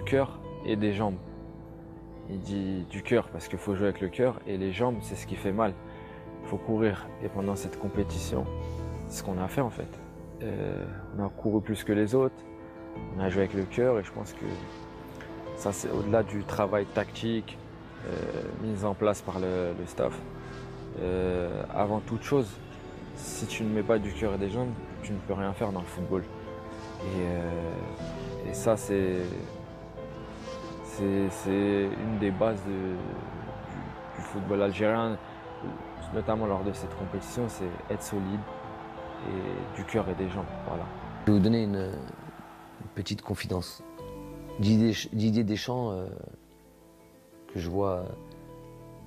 cœur et des jambes. Il dit du cœur parce qu'il faut jouer avec le cœur et les jambes, c'est ce qui fait mal. Il faut courir. Et pendant cette compétition, c'est ce qu'on a fait en fait. On a couru plus que les autres, on a joué avec le cœur et je pense que ça c'est au-delà du travail tactique mis en place par le staff. Avant toute chose, si tu ne mets pas du cœur et des jambes, tu ne peux rien faire dans le football. Et ça c'est une des bases du football algérien, notamment lors de cette compétition, c'est être solide et du cœur et des jambes. Voilà. Je vais vous donner une petite confidence. Didier Deschamps, que je vois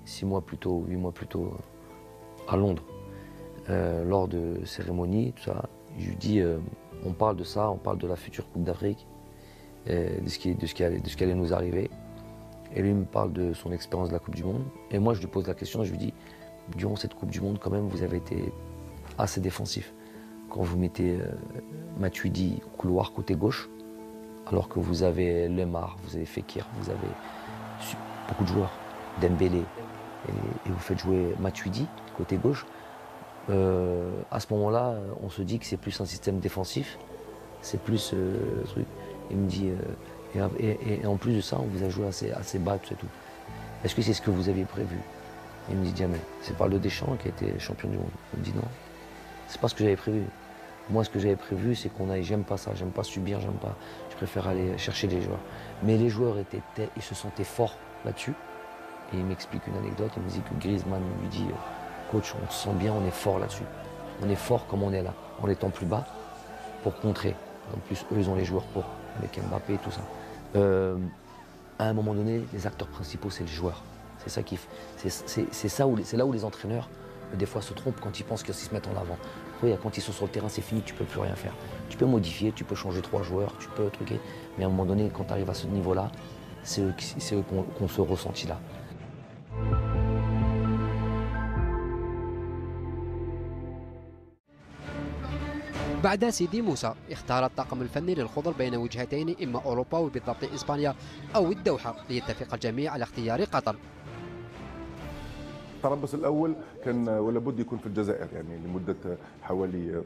6 mois plus tôt, 8 mois plus tôt, à Londres, lors de cérémonies, tout ça, je lui dis, on parle de ça, on parle de la future Coupe d'Afrique, de ce qui allait nous arriver. Et lui me parle de son expérience de la Coupe du Monde. Et moi, je lui pose la question, je lui dis, durant cette Coupe du Monde, quand même, vous avez été assez défensif. Quand vous mettez Matuidi au couloir côté gauche, alors que vous avez Lemar, vous avez Fekir, vous avez beaucoup de joueurs, Dembélé, et vous faites jouer Matuidi côté gauche, à ce moment-là, on se dit que c'est plus un système défensif, c'est plus truc. Il me dit, et en plus de ça, on vous a joué assez bas, tout et tout. Est-ce que c'est ce que vous aviez prévu? Il me dit, jamais. C'est par le Deschamps qui a été champion du monde. Il me dit, non, c'est pas ce que j'avais prévu. Moi, ce que j'avais prévu, c'est qu'on aille, j'aime pas ça, j'aime pas subir, j'aime pas. Je préfère aller chercher les joueurs. Mais les joueurs ils se sentaient forts là-dessus. Et il m'explique une anecdote, il me dit que Griezmann lui dit, coach, on se sent bien, on est fort là-dessus. On est fort comme on est là, en étant plus bas, pour contrer. En plus, eux, ils ont les joueurs pour, avec Mbappé et tout ça. À un moment donné, les acteurs principaux, c'est les joueurs. C'est ça qui, c'est là où les entraîneurs, des fois, se trompent quand ils pensent qu'ils se mettent en avant. Après, quand ils sont sur le terrain, c'est fini, tu peux plus rien faire. Tu peux modifier, tu peux changer 3 joueurs, tu peux truquer. Mais à un moment donné, quand tu arrives à ce niveau-là, c'est eux qu'on se ressentit là. بعد سيدي موسى اختار الطاقم الفني للخوض بين وجهتين إما أوروبا وبالضبط إسبانيا أو الدوحة ليتفق الجميع على اختيار قطر. التربص الأول كان ولا بد يكون في الجزائر يعني لمدة حوالي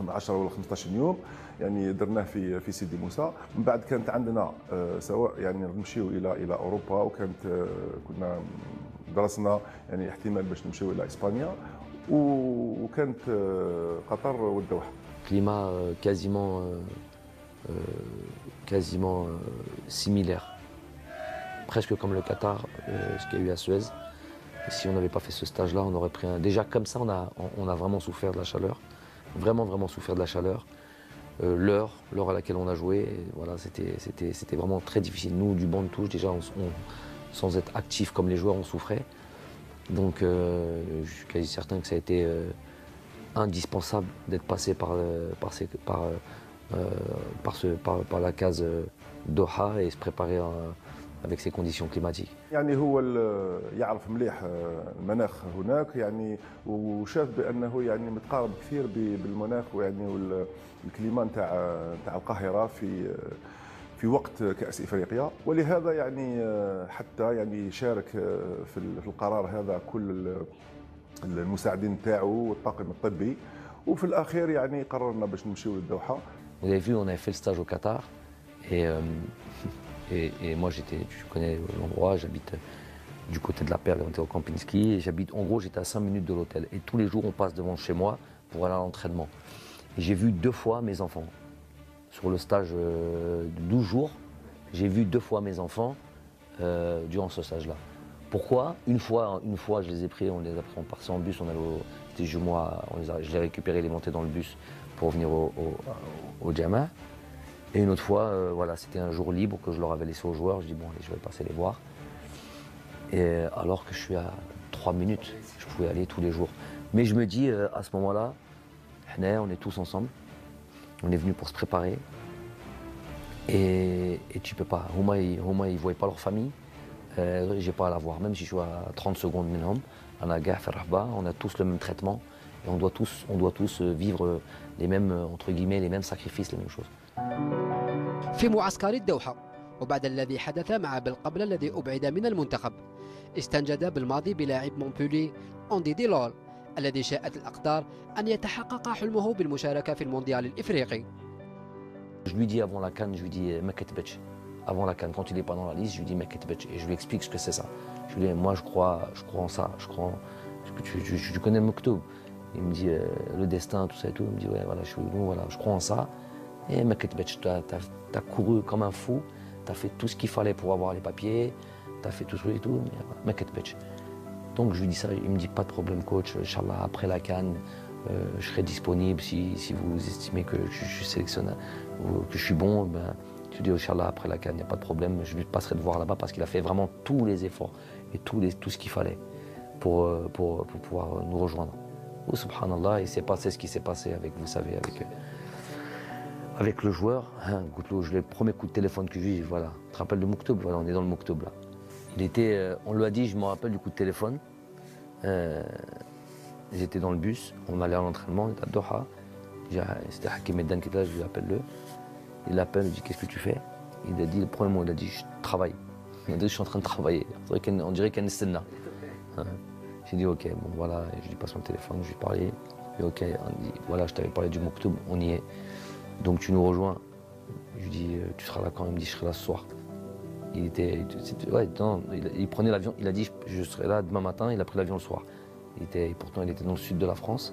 10 ولا 15 يوم يعني درناه في سيدي موسى. من بعد كانت عندنا سواء يعني نمشيو إلى أوروبا وكانت كنا درسنا يعني احتمال باش نمشيو إلى إسبانيا وكانت قطر والدوحة. Climat quasiment similaire, presque comme le Qatar, ce qu'il y a eu à Suez. Et si on n'avait pas fait ce stage-là, on aurait pris un... Déjà comme ça, on a vraiment souffert de la chaleur, vraiment souffert de la chaleur. L'heure à laquelle on a joué, voilà, c'était vraiment très difficile. Nous, du banc de touche, déjà, sans être actifs comme les joueurs, on souffrait. Donc je suis quasi certain que ça a été indispensable d'être passé par la case Doha et se préparer avec ces conditions climatiques. يعني هو يعرف مليح المناخ هناك يعني وشاف بانه يعني متقارب كثير بالمناخ ويعني والكليما نتاع القاهره في وقت كأس إفريقيا ولهذا يعني حتى يعني شارك في القرار هذا كل المساعدين نتاعو والطاقم الطبي وفي الأخير يعني قررنا باش نمشيو للدوحة. Vous avez vu, on avait fait le stage au Qatar et moi tu connais l'endroit, j'habite du côté de la Perle, on était au Kempinski et en gros j'étais à 5 minutes de l'hôtel et tous les jours on passe devant chez moi pour aller à l'entraînement. Et j'ai vu 2 fois mes enfants. Sur le stage de 12 jours, j'ai vu 2 fois mes enfants durant ce stage-là. Pourquoi une fois, je les ai pris, on partait en bus, on allait c'était jumeaux, je les ai récupérés, les montés dans le bus pour venir au Jama. Et une autre fois, voilà, c'était un jour libre que je leur avais laissé aux joueurs. Je dis bon, allez, je vais passer les voir. Et alors que je suis à 3 minutes, je pouvais aller tous les jours. Mais je me dis à ce moment-là, on est tous ensemble. On est venu pour se préparer et tu peux pas. Houma, ils ne voyaient pas leur famille. J'ai pas à la voir, même si je suis à 30 secondes minimum. On a tous le même traitement et on doit tous vivre les mêmes, entre guillemets, les mêmes sacrifices, les mêmes choses. في معسكر الدوحة وبعد الذي حدث مع بالقبل الذي أبعد من المنتخب استنجد بالماضي بلاعب مونبولي أوندي ديلول الذي شاءت الأقدار أن يتحقق حلمه بالمشاركة في المونديال الإفريقي. Je lui dis avant la CAN, je lui dis Meketbech. Avant la CAN, quand il n'est pas dans la liste, je lui dis Meketbech et je lui explique ce que c'est ça. Je lui dis moi je crois en ça, je crois en... tu connais le Moktoub. Il me dit le destin, tout ça et tout. Il me dit ouais voilà, je crois en ça. Et Meketbech, tu as couru comme un fou, tu as fait tout ce qu'il fallait pour avoir les papiers, tu as fait tout ce et tout. Meketbech. Donc je lui dis ça, il me dit pas de problème coach, Inch'Allah après la CAN, je serai disponible si vous estimez que je suis sélectionneur ou que je suis bon, ben, je lui dis Inch'Allah après la CAN, il n'y a pas de problème, je lui passerai de voir là-bas parce qu'il a fait vraiment tous les efforts et tout ce qu'il fallait pour pouvoir nous rejoindre. Oh, subhanallah, il s'est passé ce qui s'est passé avec, vous savez, avec le joueur. Hein, le premier coup de téléphone que j'ai eu, voilà, tu te rappelles de Moktoub, voilà, on est dans le Moktoub là. Il était, on lui a dit, je me rappelle du coup de téléphone, j'étais dans le bus, on allait à l'entraînement, on était à Doha, c'était Hakim Eddan qui était là, je lui appelle-le. Il l'appelle, il dit qu'est-ce que tu fais? Il a dit, le premier mot, il a dit je travaille. Il a dit je suis en train de travailler, on dirait qu'il y a une scène là. J'ai dit ok, bon voilà, je lui passe mon téléphone, je lui parlais, et ok, on dit voilà, je t'avais parlé du Moktoub, on y est, donc tu nous rejoins. Je lui dis tu seras là quand? Il me dit je serai là ce soir. Il prenait l'avion, il a dit je serai là demain matin, il a pris l'avion le soir. Pourtant il était dans le sud de la France,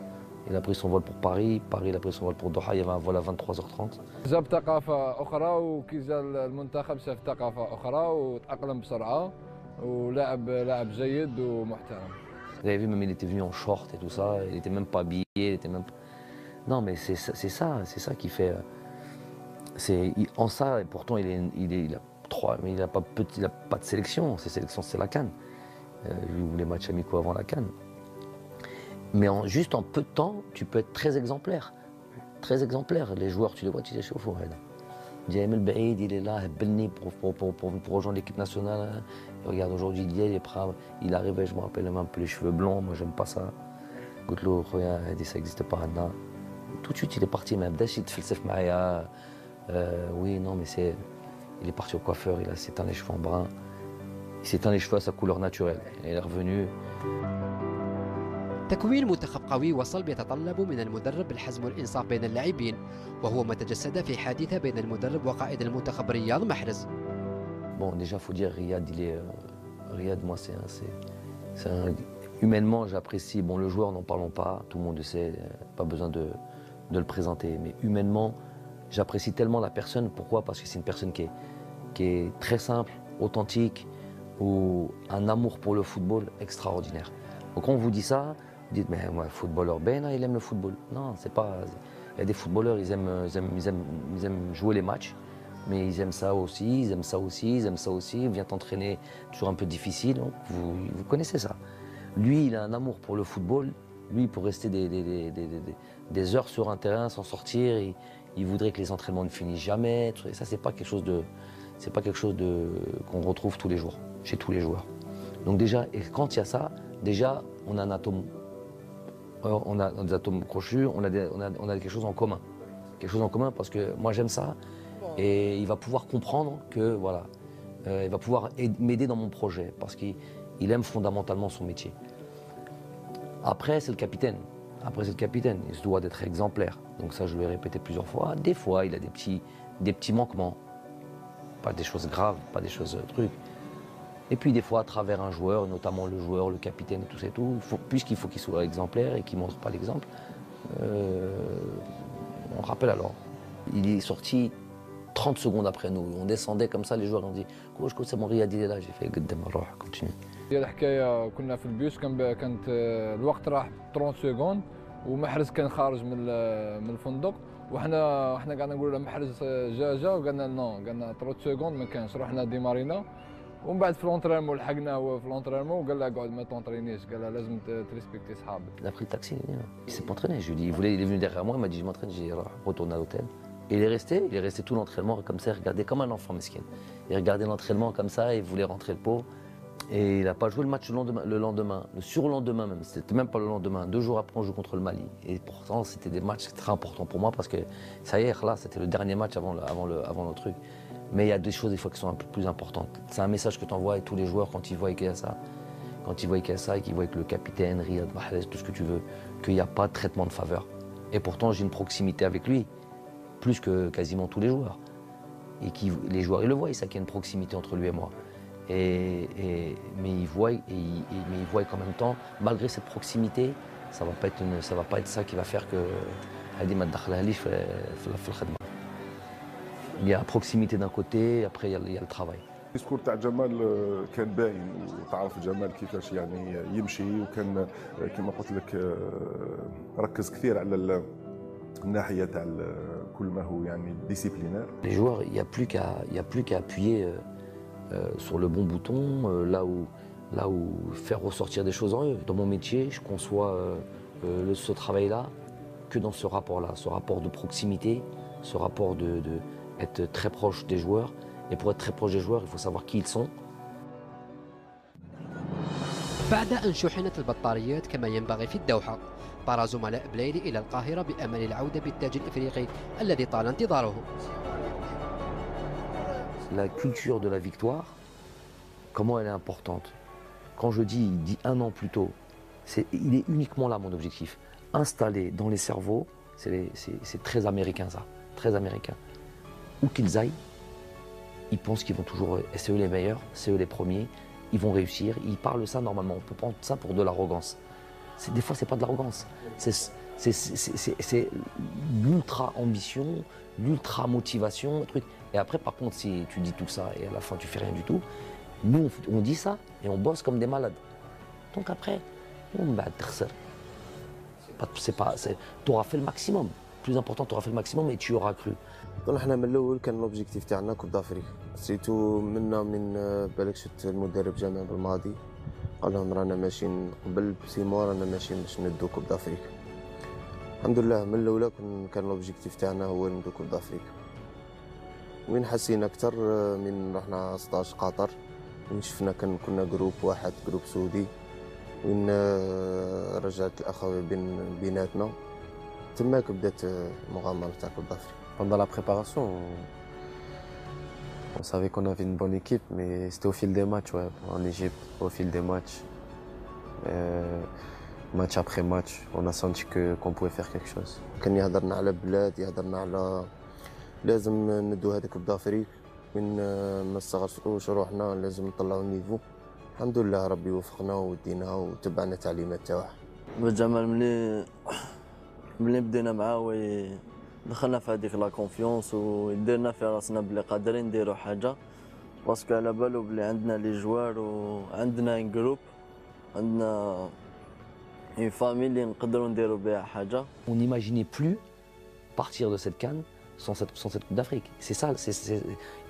il a pris son vol pour Paris, il a pris son vol pour Doha, il y avait un vol à 23h30. جاب ثقافة أخرى وكي جا المنتخب شاف ثقافة أخرى وتأقلم بسرعة لاعب جيد ومحترم. Vous avez vu, même il était venu en short et tout ça, il était même pas habillé, il était même... Non mais c'est ça qui fait... En ça, et pourtant il a 3, mais il n'a pas de sélection, ses sélections c'est la CAN. Il voulait matchs amicaux avant la CAN. Mais juste en peu de temps, tu peux être très exemplaire. Très exemplaire. Les joueurs, tu les vois, tu les chauffes. Djamel Baïd, il est là, pour rejoindre l'équipe nationale. Et regarde, aujourd'hui, il est prêt. Il arrivait, je me rappelle, même un peu les cheveux blonds, moi j'aime pas ça. Goutlo, regarde, ça n'existe pas maintenant. Tout de suite, il est parti, même. Dès qu'il fait Maya, oui, non, mais c'est. Il est parti au coiffeur, il s'est teint les cheveux en brun. Il s'est teint les cheveux à sa couleur naturelle. Et il est revenu. تكوين منتخب قوي وصل بيتطلب من المدرب الحزم والإنصاف بين اللاعبين وهو ما تجسد في حادثة بين المدرب وقائد المنتخب رياض محرز. Bon, déjà, il faut dire, Riyad, Riyad, moi, humainement, j'apprécie. Bon, le joueur, n'en parlons pas, tout le monde le sait, pas besoin de le présenter. Mais humainement, j'apprécie tellement la personne. Pourquoi? Parce que c'est une personne qui est très simple, authentique, ou un amour pour le football extraordinaire. Donc, quand on vous dit ça, vous dites, mais moi, footballeur, ben, il aime le football. Non, c'est pas. Il y a des footballeurs, ils aiment jouer les matchs, mais ils aiment ça aussi, ils aiment ça aussi, ils aiment ça aussi. Ils viennent t'entraîner toujours un peu difficile. Donc vous connaissez ça. Lui, il a un amour pour le football. Lui, pour rester des heures sur un terrain sans sortir, il voudrait que les entraînements ne finissent jamais. Et ça, c'est pas quelque chose qu'on retrouve tous les jours, chez tous les joueurs. Donc déjà, et quand il y a ça, déjà, on a un atome. On a des atomes crochus, on a quelque chose en commun. Quelque chose en commun parce que moi j'aime ça et il va pouvoir comprendre que voilà, il va pouvoir m'aider dans mon projet parce qu'il aime fondamentalement son métier. Après c'est le capitaine. Il se doit d'être exemplaire. Donc ça je lui ai répété plusieurs fois. Des fois il a des petits manquements. Pas des choses graves, pas des choses trucs. Et puis des fois, à travers un joueur, notamment le joueur, le capitaine et tout ça et tout, puisqu'il faut qu'il soit exemplaire et qu'il ne montre pas l'exemple, on rappelle alors. Il est sorti 30 secondes après nous. On descendait comme ça, les joueurs ont dit « Coach, c'est mon Riyad, il est là ». J'ai fait « Gdem, continue ». الحكايه كنا في البيوس كانت الوقت راح 30 سكوند ومحرز كان خارج من الفندق وحنا قاعدين نقولوا له محرز جا وقالنا نو قالنا 30 سكوند ما كانش رحنا ديمارينا ومن بعد في لونترينمون لحقناه هو في لونترينمون وقال له اقعد ما تونترينيش قال له لازم تريسبكتي صحابك. Il a pris le taxi, il s'est pas entraîné. Je lui dis, il est venu derrière moi, il m'a dit je m'entraîne, j'ai retourné à l'hôtel. Et il est resté tout l'entraînement comme ça, il regardait comme un enfant mesquin. Il regardait l'entraînement comme ça, il voulait rentrer le pot. Et il n'a pas joué le match le lendemain, le surlendemain même, c'était même pas le lendemain. 2 jours après, on joue contre le Mali. Et pourtant, c'était des matchs très importants pour moi parce que ça y est, là, c'était le dernier match avant le truc. Mais il y a des choses des fois qui sont un peu plus importantes. C'est un message que tu envoies à tous les joueurs quand ils voient Ikessa. Quand ils voient Ikessa et qu'ils voient que le capitaine, Riyad Mahrez, tout ce que tu veux, qu'il n'y a pas de traitement de faveur. Et pourtant, j'ai une proximité avec lui, plus que quasiment tous les joueurs. Et les joueurs, ils le voient, ils savent qu'il y a une proximité entre lui et moi. Mais ils voient qu'en même temps, malgré cette proximité, ça va pas être ça qui va faire que il y a la proximité d'un côté, après il y a le travail. الديسكور تاع جمال كان باين وتعرف جمال كيفاش يعني يمشي وكان كما قلت لك ركز كثير على الناحيه تاع كل ما هو يعني ديسيبلينير. Les joueurs, il y a plus qu'à appuyer sur le bon bouton, là où faire ressortir des choses en eux. Dans mon métier, je conçois ce travail-là que dans ce rapport-là, ce rapport de proximité, ce rapport de être très proche des joueurs. Et pour être très proche des joueurs, il faut savoir qui ils sont. بعد أن شحنت البطاريات كما ينبغي في الدوحة، طار زملاء بلايلي إلى القاهرة بأمل العودة بالتاج الإفريقي الذي طال انتظاره. La culture de la victoire, comment elle est importante. Quand je dis un an plus tôt, il est uniquement là mon objectif. Installé dans les cerveaux, c'est très américain ça, très américain. Où qu'ils aillent, ils pensent qu'ils vont toujours, c'est eux les meilleurs, c'est eux les premiers, ils vont réussir, ils parlent ça normalement, on peut prendre ça pour de l'arrogance. Des fois c'est pas de l'arrogance, c'est l'ultra ambition, l'ultra motivation, truc. Et après par contre si tu dis tout ça et à la fin tu fais rien du tout, nous on dit ça et on bosse comme des malades. Donc après, tu auras fait le maximum. Plus important, tu auras fait le maximum et tu auras cru. حنا من الاول كان لوبجيكتيف تاعنا كوب دافريك سيتو من بالك شفت المدرب جامع بالماضي قال لهم رانا ماشيين قبل بسيمو رانا ماشيين باش ندو كوب دافريك. الحمد لله من الاولى كان لوبجيكتيف تاعنا هو ندو كوب دافريك. وين حسينا اكثر من رحنا 16 قطر وين شفنا كنا جروب واحد جروب سعودي وين رجعت الاخوه بيناتنا تماك بدات المغامره تاع كوب دافريك. Pendant la préparation, on savait qu'on avait une bonne équipe, mais c'était au fil des matchs, ouais, en Égypte, au fil des matchs. Match après match, on a senti qu'on pouvait faire quelque chose. كان يهضرنا على بلاد يهضرنا على لازم ندو هذاك كوب دافريك وين ما نصغروش روحنا لازم نطلعوا النيفو. الحمد لله ربي وفقنا ودينا وتبعنا التعليمات تاعه. بالجمال ملي بدينا معاه دخلنا في هذيك لا كونفيونس وديرنا في راسنا بلي قادرين نديروا حاجه باسكو على بالو بلي عندنا لي جوار وعندنا ان جروب عندنا une famille اللي نقدروا نديروا بها حاجه. On n'imaginait plus partir de cette CAN sans cette Coupe d'Afrique. C'est ça,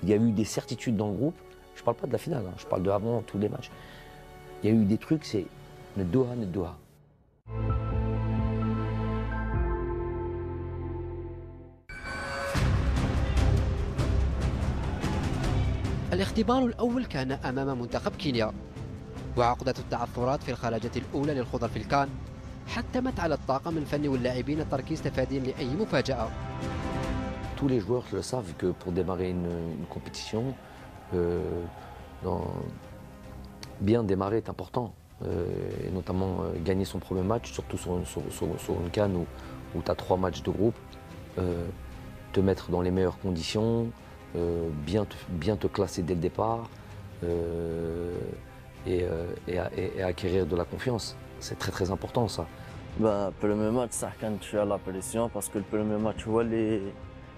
il y a eu des certitudes dans le groupe. Je parle pas de la finale, hein, je parle de avant tous les matchs. Il y a eu des trucs, c'est Doha. الاختبار الأول كان أمام منتخب كينيا، وعقدة التعثرات في الخلاجة الأولى للخوض في الكان حتمت على الطاقم الفني واللاعبين التركيز تفاديا لأي مفاجأة. Tous les joueurs le savent que pour démarrer une compétition, bien démarrer est important, et notamment gagner son premier match, surtout sur une CAN où tu as 3 matchs de groupe, te mettre dans les meilleures conditions, bien te classer dès le départ et acquérir de la confiance. C'est très très important ça. البريمير ماتش صح كانت شويه لا بريسيون باسكو البريمير ماتش هو اللي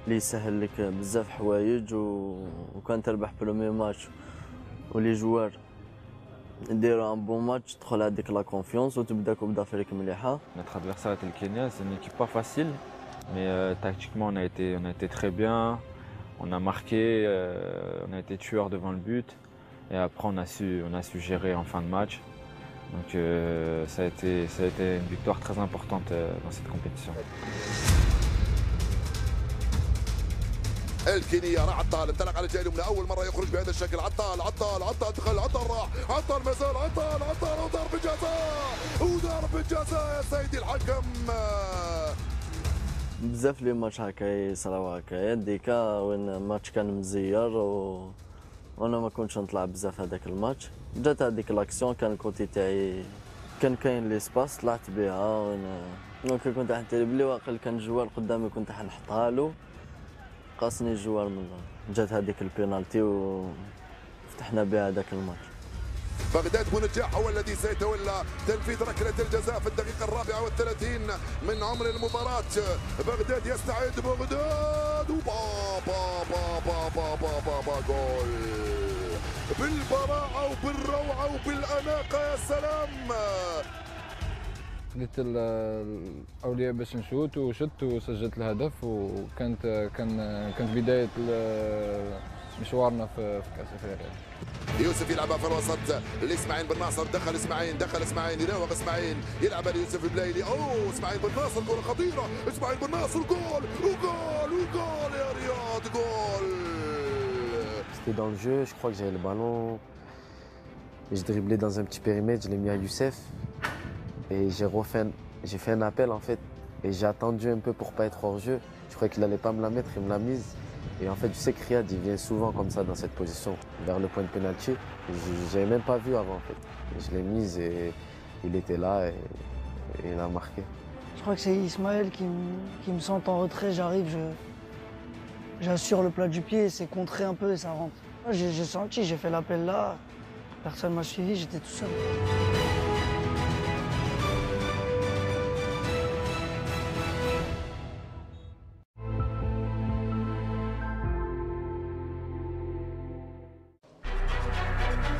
يسهل لك بزاف حوايج وكان تربح بريمير ماتش ولي جوار يديروا ان بون ماتش تدخل هذيك لا كونفيونس وتبدا كوب دافريك مليحه. Notre adversaire était le Kenya, c'est une équipe pas facile, mais tactiquement on a été très bien. On a marqué, on a été tueur devant le but et après on a su gérer en fin de match. Donc ça a été une victoire très importante dans cette compétition. الكينيا راح عطال انطلق على الجهه اليمنى اول مره يخرج بهذا الشكل عطال دخل عطال راح عطال مازال عطال وضرب الجزاء يا سيدي الحكم بزاف لي ماتش هكا يصراو هكايا ديكا وين الماتش كان مزير وانا ما كنتش نطلع بزاف هذاك الماتش. جات هذيك لاكسيون كان الكوتي تاعي كان كاين لي سباس طلعت بها وانا دونك كنت حنتري بلي واقيلا كان جوار قدامي كنت حنحطها له قاسني الجوار من جات هذيك البينالتي وفتحنا بها هذاك الماتش. بغداد بونجاح هو الذي سيتولى تنفيذ ركلة الجزاء في الدقيقة 34 من عمر المباراة. بغداد يستعد، بغداد وبابا بابا بابا بابا جول بالبراعة وبالروعة وبالأناقة. يا سلام. خديت الاولويه باش نشوت وشت وسجلت الهدف كانت بدايه مشوارنا في كاس افريقيا. يوسف يلعبها في الوسط لاسماعيل بن ناصر، دخل اسماعيل يراوغ اسماعيل يلعبها ليوسف البلايلي. اوه اسماعيل بن ناصر كره خطيره، اسماعيل بن ناصر جول وجول يا رياض جول. C'était dans le jeu, je crois que j'avais le ballon. Et je driblais dans un petit périmètre, je l'ai mis à Youssef. Et j'ai fait un appel en fait. Et j'ai attendu un peu pour pas être hors jeu. Je croyais qu'il allait pas me la mettre, il me l'a mise. Et en fait, tu sais que Riyad, il vient souvent comme ça dans cette position, vers le point de pénalty. J'avais même pas vu avant en fait. Et je l'ai mise et il était là et il a marqué. Je crois que c'est Ismaël qui me sent en retrait, j'arrive, j'assure le plat du pied, c'est contré un peu et ça rentre. J'ai senti, j'ai fait l'appel là, personne m'a suivi, j'étais tout seul.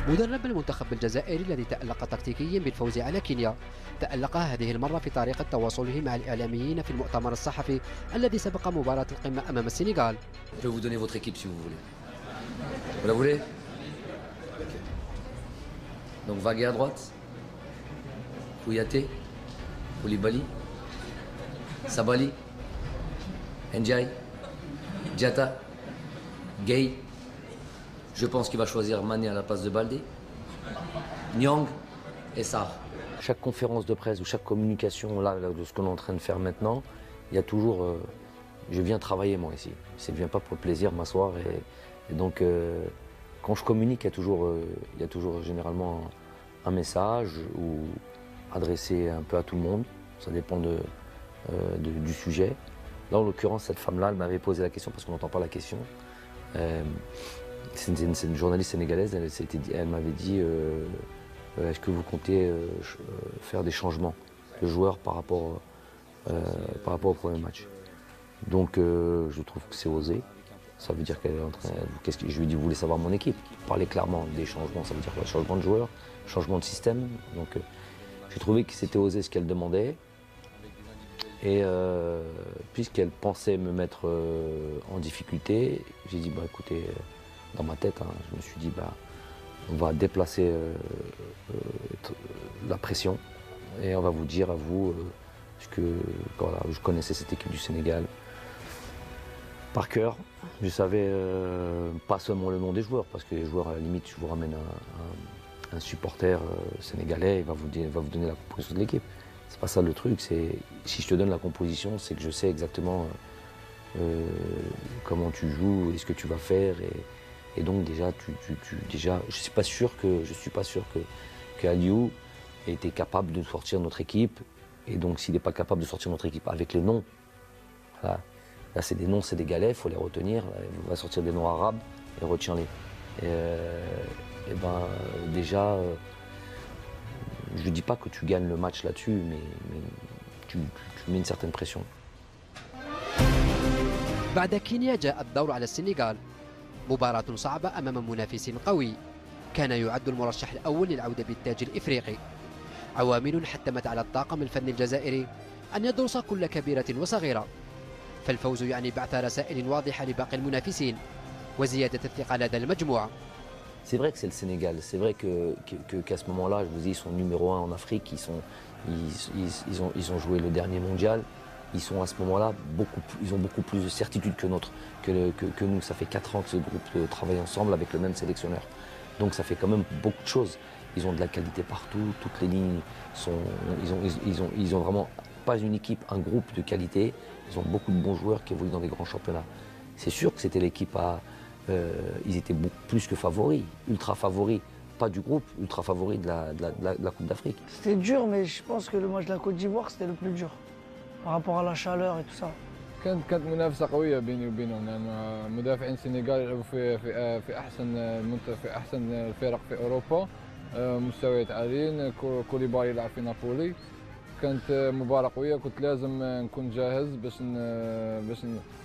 مدرب المنتخب الجزائري الذي تألق تكتيكيا بالفوز على كينيا تألق هذه المرة في طريقة تواصله مع الإعلاميين في المؤتمر الصحفي الذي سبق مباراة القمة أمام السنغال. Je peux vous donner votre équipe si vous voulez. Vous la voulez? Donc Vagué à droite, Kouyaté, Koulibaly, Sabali, Ndiaye, Diatta, Gueye. Je pense qu'il va choisir Mané à la place de Baldé, Nyang et Sarr. Chaque conférence de presse ou chaque communication là, de ce qu'on est en train de faire maintenant, il y a toujours... je viens travailler moi ici. Je ne viens pas pour le plaisir m'asseoir. Et donc quand je communique, il y a toujours généralement un message ou adressé un peu à tout le monde. Ça dépend du sujet. Là en l'occurrence, cette femme-là, elle m'avait posé la question parce qu'on n'entend pas la question. C'est une journaliste sénégalaise, elle m'avait dit est-ce que vous comptez faire des changements de joueurs par rapport au premier match. Donc je trouve que c'est osé. Ça veut dire qu'elle est en train. Je lui ai dit vous voulez savoir mon équipe. Parler clairement des changements, ça veut dire quoi? Changement de joueurs, changement de système. Donc j'ai trouvé que c'était osé ce qu'elle demandait. Et puisqu'elle pensait me mettre en difficulté, j'ai dit bah écoutez. Dans ma tête, hein, je me suis dit, bah, on va déplacer la pression et on va vous dire à vous que voilà, je connaissais cette équipe du Sénégal par cœur. Je savais pas seulement le nom des joueurs, parce que les joueurs, à la limite, je vous ramène un supporter sénégalais, il va vous donner la composition de l'équipe. C'est pas ça le truc, c'est si je te donne la composition, c'est que je sais exactement comment tu joues et ce que tu vas faire. Et donc déjà, je suis pas sûr que Aliou était capable de sortir notre équipe. Et donc s'il n'est pas capable de sortir notre équipe avec les noms, voilà. Là c'est des noms sénégalais, il faut les retenir. On va sortir des noms arabes et retiens-les. Et ben déjà, je ne dis pas que tu gagnes le match là-dessus, mais tu mets une certaine pression. بعد كينيا جاء الدور على السنغال. مباراة صعبة أمام منافس قوي كان يعد المرشح الأول للعودة بالتاج الإفريقي. عوامل حتمت على الطاقم الفني الجزائري أن يدرس كل كبيرة وصغيرة، فالفوز يعني بعث رسائل واضحة لباقي المنافسين وزيادة الثقة لدى المجموعة. C'est vrai que c'est le Sénégal, c'est vrai qu'à ce moment-là, je vous dis, ils sont numéro 1 en Afrique, ils ont joué le dernier mondial. Ils sont à ce moment-là, ils ont beaucoup plus de certitude que nous. Ça fait 4 ans que ce groupe travaille ensemble avec le même sélectionneur. Donc ça fait quand même beaucoup de choses. Ils ont de la qualité partout, toutes les lignes ils ont vraiment pas une équipe, un groupe de qualité. Ils ont beaucoup de bons joueurs qui évoluent dans les grands championnats. C'est sûr que c'était l'équipe ils étaient plus que favoris, ultra favoris. Pas du groupe, ultra favoris de la Coupe d'Afrique. C'était dur, mais je pense que le match de la Côte d'Ivoire, c'était le plus dur. Par rapport à la chaleur et tout ça. كانت منافسة قوية بيني وبينهم لأن مدافعين السنغال يلعبوا في أحسن الفرق في أوروبا، مستويات عاليين. كوليبالي يلعب في نابولي. كانت مباراة قوية، كنت لازم نكون جاهز باش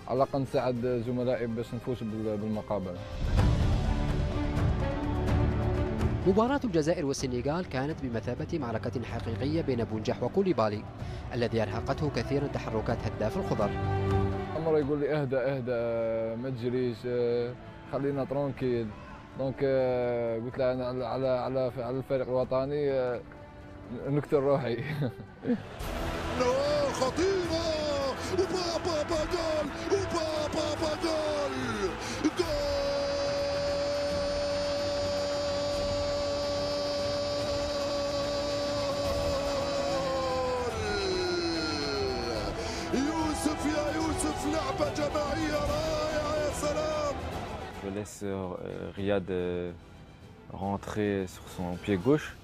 على الأقل نساعد زملائي باش نفوز بالمقابلة. مباراة الجزائر والسنغال كانت بمثابة معركة حقيقية بين بونجاح وكوليبالي الذي أرهقته كثيرا تحركات هداف الخضر. عمر يقول لي اهدى ما تجريش، خلينا ترونكيل. دونك قلت له أنا على الفريق الوطني نكتر روحي. خطيرة وبابا جول وبابا جول يوسف يا يوسف، لعبة جماعية رائعة يا سلام. Je laisse Riyad rentrer sur son pied gauche.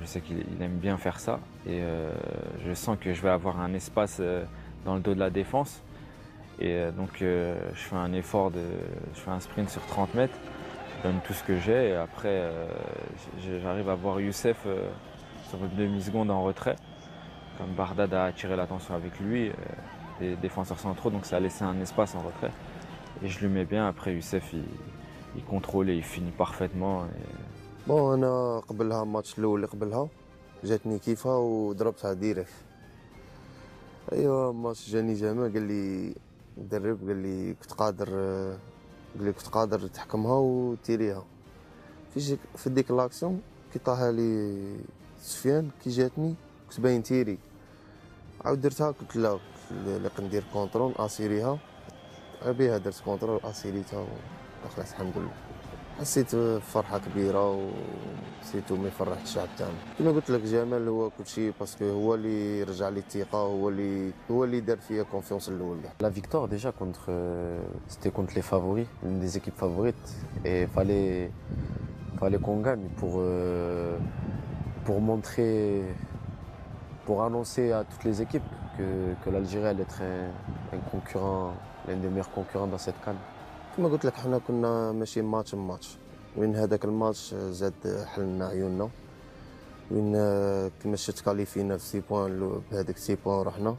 Je sais qu'il aime bien faire ça et je sens que je vais avoir un espace dans le dos de la défense. Et donc je fais un effort, je fais un sprint sur 30 mètres, je donne tout ce que j'ai et après j'arrive à voir Youssef sur une demi-seconde en retrait. Comme Bardad a attiré l'attention avec lui, les défenseurs centraux, donc ça a laissé un espace en retrait. Et je lui mets bien, après Youssef il contrôle et il finit parfaitement. بون انا قبلها الماتش الاول اللي قبلها جاتني كيفها وضربتها ديريكت. ايوا الماتش جاني جمال، قال لي المدرب قال لي كنت قادر تحكمها وتيريها. في ديك لاكسيون كي طاها لي سفيان كي جاتني كنت باين تيري، عاود درتها قلت لا ندير كونترول اسيريها، بها درت كونترول اسيريتها ودخلت الحمد لله. حسيت بفرحة كبيرة وسيتو ما يفرح الشعب تاعنا. كما قلت لك جمال هو كل شيء باسكو هو اللي رجع لي الثقة، هو اللي دار فيا كونفيونس الأول. La victoire déjà c'était contre les favoris, l'une des équipes favorites, et fallait qu'on gagne pour montrer, pour annoncer à toutes les équipes que l'Algérie allait être un concurrent, l'un des meilleurs concurrents dans cette CAN. كما قلت لك حنا كنا ماشي ماتش وين هذاك الماتش زاد حلنا عيوننا، وين كما شفت كاليفينا في 6 بوان بهذاك 6 بوان رحنا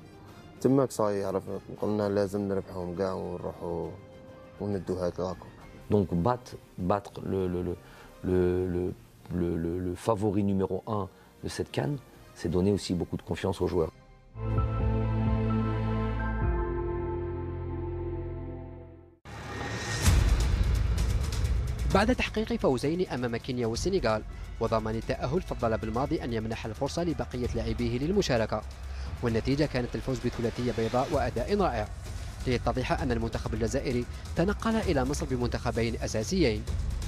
تماك صاي عرفنا قلنا لازم نربحهم كاع ونروحوا وندو هاك لاكو. Donc battre le favori numéro 1 de cette CAN, c'est donner aussi beaucoup de confiance aux joueurs. بعد تحقيق فوزين أمام كينيا والسنغال وضمان التأهل، فضل بالماضي أن يمنح الفرصة لبقية لاعبيه للمشاركة، والنتيجة كانت الفوز بثلاثية بيضاء وأداء رائع ليتضح أن المنتخب الجزائري تنقل إلى مصر بمنتخبين أساسيين،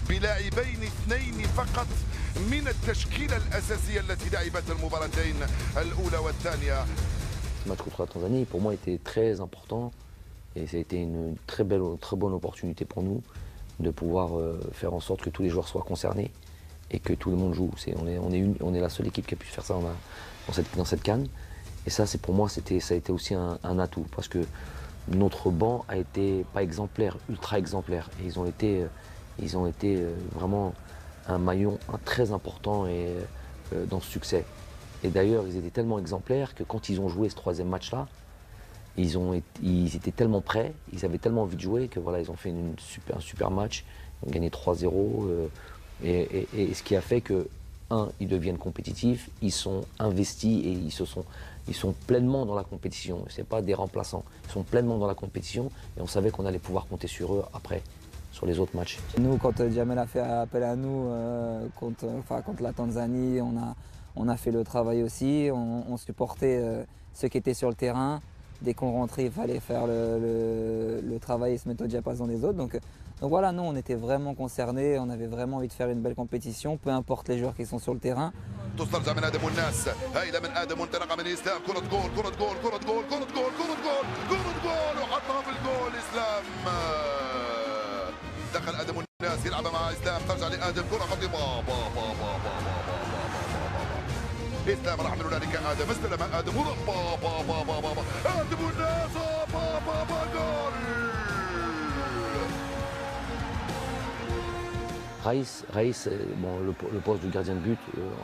بلاعبين 2 فقط من التشكيلة الأساسية التي لعبت المباراتين الأولى والثانية. Le match contre la Tanzanie pour moi était très important et ça a été une très bonne opportunité pour nous de pouvoir faire en sorte que tous les joueurs soient concernés et que tout le monde joue. On est la seule équipe qui a pu faire ça dans cette CAN. Et ça, pour moi, ça a été aussi un atout parce que notre banc a été pas exemplaire, ultra exemplaire. Et ils ont été vraiment un maillon très important dans ce succès. Et d'ailleurs, ils étaient tellement exemplaires que quand ils ont joué ce 3e match-là, ils étaient tellement prêts, ils avaient tellement envie de jouer que voilà, ils ont fait un super match, ils ont gagné 3-0 et ce qui a fait que, ils deviennent compétitifs, ils sont investis et ils sont pleinement dans la compétition. Ce n'est pas des remplaçants, ils sont pleinement dans la compétition et on savait qu'on allait pouvoir compter sur eux après, sur les autres matchs. Nous, quand Djamel a fait appel à nous contre la Tanzanie, on a fait le travail aussi, on supportait ceux qui étaient sur le terrain. Dès qu'on rentrait, il fallait faire le travail et se mettre au diapason des autres. Donc voilà, nous on était vraiment concernés, on avait vraiment envie de faire une belle compétition, peu importe les joueurs qui sont sur le terrain. تسترجع من ادم والناس، هايله من ادم وانطلاقه من اسلام، كره جول كره جول كره جول كره جول كره جول كره جول وحطها في الجول اسلام. دخل ادم والناس يلعب مع اسلام، ترجع لادم كره خطيره اسلام راح من هنالك ادم، استلم ادم ادم والناس جول. Raïs, bon, le poste du gardien de but,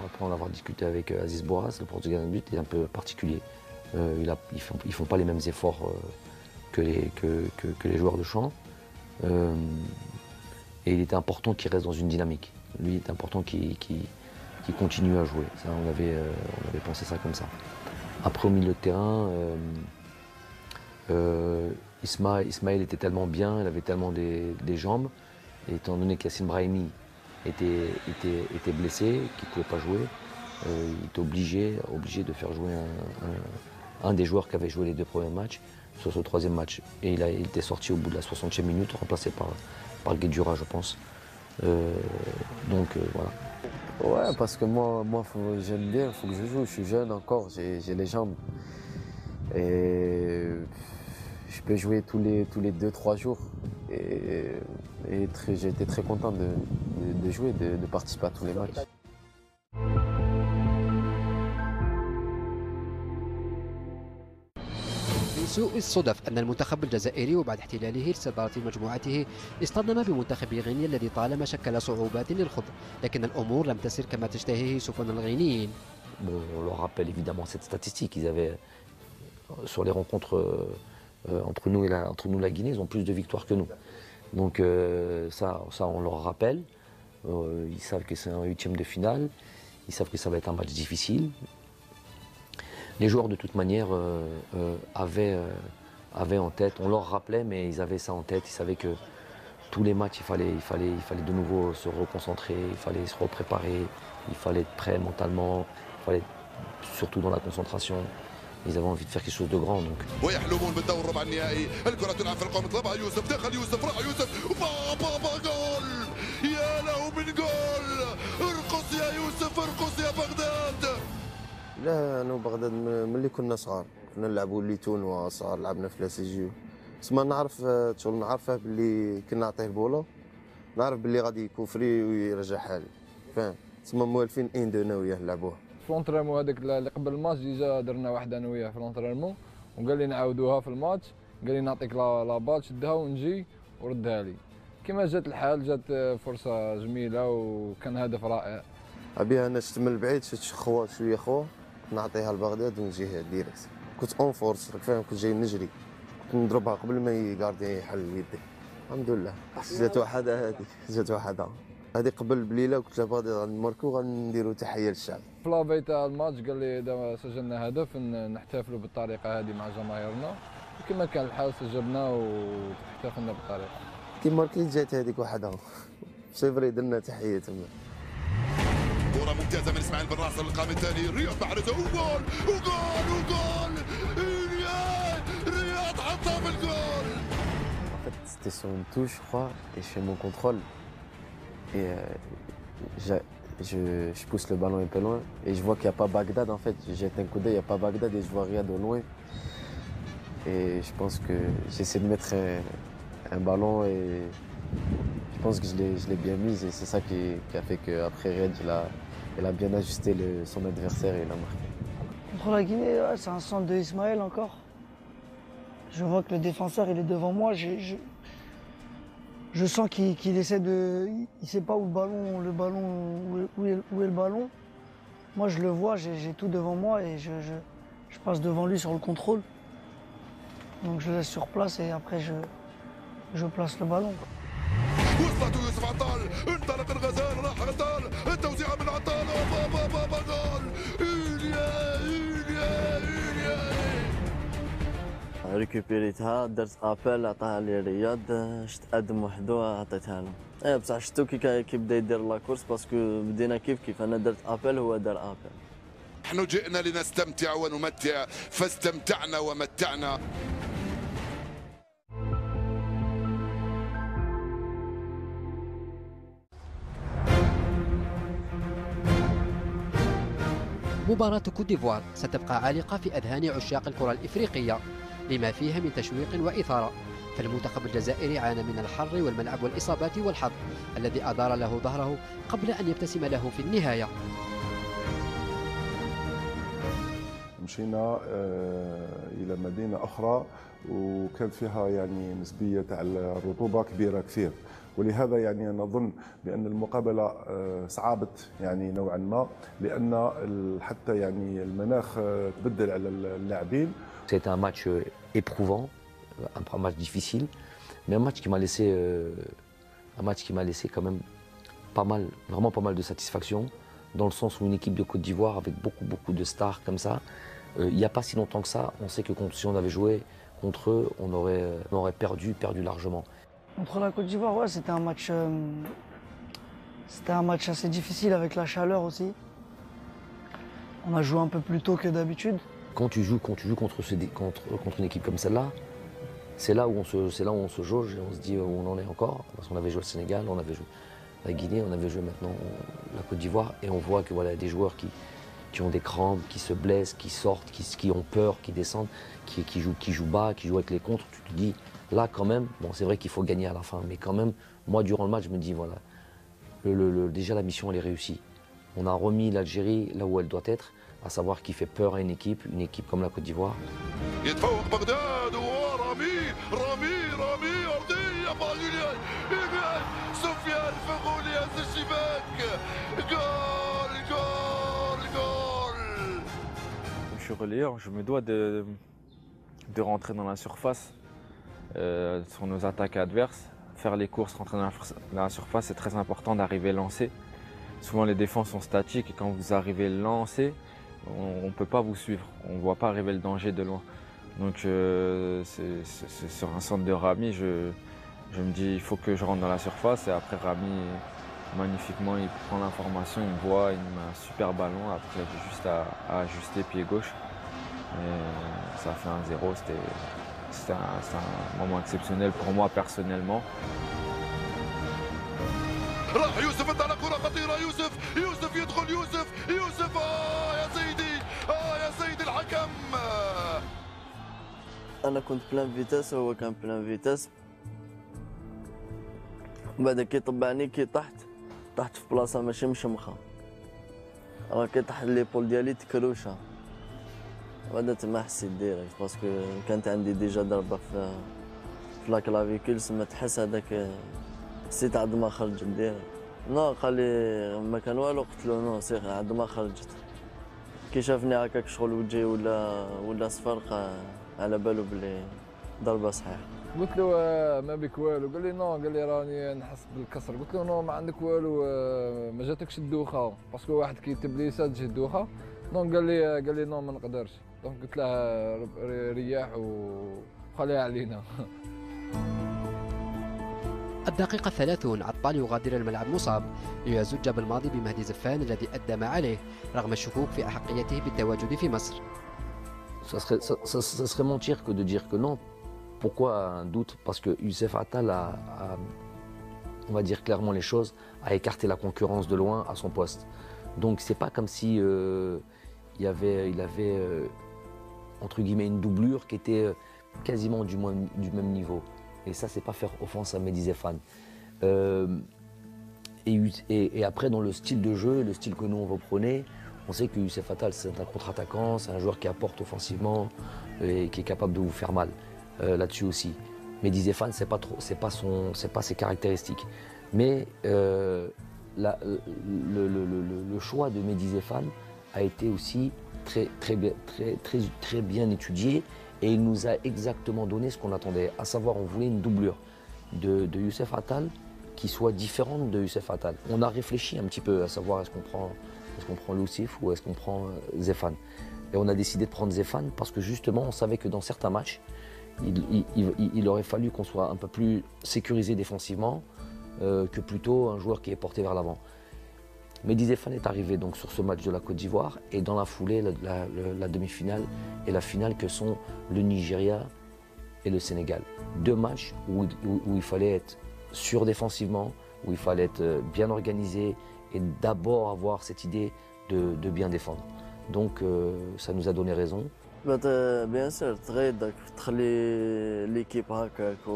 après en avoir discuté avec Aziz Boras, le poste du gardien de but est un peu particulier. Ils font pas les mêmes efforts que les joueurs de champ. Et il était important qu'il reste dans une dynamique. Lui, il était important qu'il continue à jouer. Ça, on avait pensé ça comme ça. Après, au milieu de terrain, Ismaël était tellement bien, il avait tellement des jambes. Et étant donné qu'Yacine Brahimi était blessé, qu'il ne pouvait pas jouer, il était obligé de faire jouer un des joueurs qui avait joué les 2 premiers matchs sur ce 3e match. Et il était sorti au bout de la 60e minute, remplacé par Guedjura, je pense. Voilà. Ouais, parce que moi j'aime bien, il faut que je joue. Je suis jeune encore, j'ai les jambes. Et je peux jouer tous les 2-3 jours. Et j'ai été très content de jouer, de participer à tous les matchs. من سوء الصدف أن المنتخب الجزائري وبعد احتلاله لصدارة مجموعته اصطدم بمنتخب غينيا الذي طالما شكل صعوبات للخوض، لكن الأمور لم تسر كما تشتهيه سفن الغينيين. Bon, on leur rappelle évidemment cette statistique. Ils avaient, sur les rencontres entre nous et la Guinée, ils ont plus de victoires que nous. Donc ça on leur rappelle. Ils savent que c'est un 8e de finale. Ils savent que ça va être un match difficile. Les joueurs de toute manière avaient en tête, on leur rappelait, mais ils avaient ça en tête. Ils savaient que tous les matchs, il fallait de nouveau se reconcentrer, il fallait se repréparer, il fallait être prêt mentalement, il fallait surtout dans la concentration. Ils avaient envie de faire quelque chose de grand. Donc. ويحلمون بالدور ربع النهائي، الكرة تلعب في القوم، طلبها يوسف، دخل يوسف، راح يوسف، جول! يا له من جول! ارقص يا يوسف، ارقص يا بغداد! لا انا وبغداد ملي كنا صغار كنا نلعبوا لي تونوا صغار، لعبنا في لاسيجيو. تسمى نعرف شغل نعرفه باللي كنا نعطيه البوله، نعرف باللي غادي يكوفري ويرجع حالي، فاهم؟ تسمى موالفين انا وياه نلعبوها. في لونترينمون هذاك اللي قبل الماتش ديجا درنا واحد انا وياه في لونترينمون، وقال لي نعاودوها في الماتش، قال لي نعطيك لا بال شدها ونجي وردها لي. كما جات الحال جات فرصه جميله وكان هدف رائع. ابيها انا شفت من البعيد، شفت شويه خوا نعطيها لبغداد ونجيها ديريكت. كنت اون فورس راك فاهم، كنت جاي نجري، كنت نضربها قبل ما يقاردي يحل يدي. الحمد لله جات وحده، هذه جات وحده هذه قبل بليله، وقلت له بغادي غنماركو وغنديروا تحيه للشعب. في لافي تاع الماتش قال لي دابا سجلنا هدف نحتفلوا بالطريقه هذه مع جماهيرنا، وكما كان الحال سجلنا واحتفلنا بالطريقه. كي ماركي جات هذيك وحده صفري، درنا تحيه تما. كرة ممتازة من اسماعيل بن راسل القام الثاني، رياض محرزة وجول وجول وجول، رياض حطها في الجول. En fait, c'était sur une touche, je crois, et je fais mon contrôle. Et je pousse le ballon un peu loin et je vois qu'il n'y a pas Bagdad en fait. Je jette un coup d'œil, il n'y a pas Bagdad et je vois Riyad au loin. Et je pense que j'essaie de mettre un ballon et je pense que je l'ai bien mise et c'est ça qui a fait qu'après Riyad il a bien ajusté son adversaire et il a marqué. Contre la Guinée, ouais, c'est un centre de Ismaël encore. Je vois que le défenseur il est devant moi. Je sens qu'il essaie de... Il ne sait pas où est le ballon. Moi, je le vois, j'ai tout devant moi et je passe devant lui sur le contrôle. Donc, je laisse sur place et après, je place le ballon. وصلت يوسف عطال، انطلق الغزال، راح عطال، التوزيعة من عطال، جول! ريكوبيريتها، درت ابل عطاها لي رياض، شت ادم وحدو عطيتها له. بصح شتو كي بدا يدير لاكورس باسكو بدينا كيف انا درت ابل هو دار ابل. نحن جئنا لنستمتع ونمتع، فاستمتعنا ومتعنا. مباراة كوت ديفوار ستبقى عالقة في أذهان عشاق الكرة الإفريقية لما فيها من تشويق وإثارة، فالمنتخب الجزائري عانى من الحر والملعب والإصابات والحظ الذي أدار له ظهره قبل أن يبتسم له في النهاية. مشينا إلى مدينة أخرى وكان فيها يعني نسبية تاع الرطوبة كبيرة كثير، ولهذا يعني نظن بأن المقابلة صعبت يعني نوعا ما، لأن حتى يعني المناخ تبدل على اللاعبين. C'était un match éprouvant, un match difficile, mais un match qui m'a laissé quand même pas mal, vraiment pas mal de satisfaction, dans le sens où une équipe de Côte d'Ivoire avec beaucoup de stars comme ça, il n'y a pas si longtemps que ça, on sait que si on avait joué contre eux, on aurait perdu largement. Contre la Côte d'Ivoire, ouais, c'était un match assez difficile avec la chaleur aussi. On a joué un peu plus tôt que d'habitude. Quand tu joues contre une équipe comme celle-là, c'est là où on se jauge et on se dit où on en est encore. Parce qu'on avait joué le Sénégal, on avait joué la Guinée, on avait joué maintenant la Côte d'Ivoire, et on voit que voilà, des joueurs qui ont des crampes, qui se blessent, qui sortent, qui ont peur, qui descendent, qui jouent bas, qui jouent avec les contres. Tu te dis, là quand même, bon c'est vrai qu'il faut gagner à la fin, mais quand même, moi durant le match, je me dis voilà, déjà la mission elle est réussie. On a remis l'Algérie là où elle doit être, à savoir qui fait peur à une équipe comme la Côte d'Ivoire. Je suis relayeur, je me dois de rentrer dans la surface sur nos attaques adverses, faire les courses, rentrer dans la surface, c'est très important d'arriver lancé. Souvent les défenses sont statiques et quand vous arrivez lancé, on ne peut pas vous suivre, on ne voit pas arriver le danger de loin. Donc c'est sur un centre de Rami, je me dis il faut que je rentre dans la surface, et après Rami magnifiquement il prend l'information, il me voit, il me met un super ballon, après j'ai juste à ajuster pied gauche. Et ça a fait 1-0, c'était un moment exceptionnel pour moi personnellement. راح يوسف انت على كرة خطيرة، يوسف يدخل يوسف يا سيدي يا سيدي الحكم. انا كنت بلان فيتاس وهو كان بلان فيتاس، بعد كي طبعني كي طحت في بلاصة ماشي مشمخة، راه كي طاح ليبول ديالي تكروشة، بعد تما حسيت ديريكت باسكو كانت عندي ديجا ضربة في لا كلافيكول، سما تحس هذاك حسيت عظمة خرجت ديريكت. نو قال لي ما كان والو، قلت له نو سير عظمة خرجت. كي شافني هكاك شغل وجهي ولا صفر، على بالو بلي ضربة صحيحة. قلت له ما بك والو، قال لي نو، قال لي راني نحس بالكسر. قلت له نو ما عندك والو، ما جاتكش الدوخة، باسكو واحد كيكتب لي تجي الدوخة. دونك قال لي نو ما نقدرش. دونك قلت له رياح وخليها علينا. الدقيقة 30 عطال يغادر الملعب مصاب ليزج بالماضي بمهدي زفان الذي أدى ما عليه رغم الشكوك في أحقيته بالتواجد في مصر. Ça serait mentir que de dire que non. Pourquoi un doute? Parce que Youssef Attal on va dire clairement les choses, a écarté la concurrence de loin à son poste. Donc c'est pas comme si il avait entre guillemets une doublure qui était quasiment du même niveau. Et ça, c'est pas faire offense à Mehdi Zéphane. Et après, dans le style de jeu, le style que nous on reprenait, on sait que Youssef Attal c'est un contre-attaquant, c'est un joueur qui apporte offensivement et qui est capable de vous faire mal là-dessus aussi. Mehdi Zéphane, c'est pas ses caractéristiques. Mais le choix de Mehdi Zéphane a été aussi très bien étudié, et il nous a exactement donné ce qu'on attendait, à savoir on voulait une doublure de Youssef Attal qui soit différente de Youssef Attal. On a réfléchi un petit peu à savoir est-ce qu'on prend Youssef ou est-ce qu'on prend Zéphane. Et on a décidé de prendre Zéphane parce que justement on savait que dans certains matchs, il aurait fallu qu'on soit un peu plus sécurisé défensivement que plutôt un joueur qui est porté vers l'avant. Mehdi Zéphane est arrivé donc sur ce match de la Côte d'Ivoire, et dans la foulée, la demi-finale et la finale que sont le Nigeria et le Sénégal. Deux matchs où il fallait être sûr défensivement, où il fallait être bien organisé et d'abord avoir cette idée de bien défendre. Donc ça nous a donné raison. بيان سور تغيضك تخلي ليكيب هكاك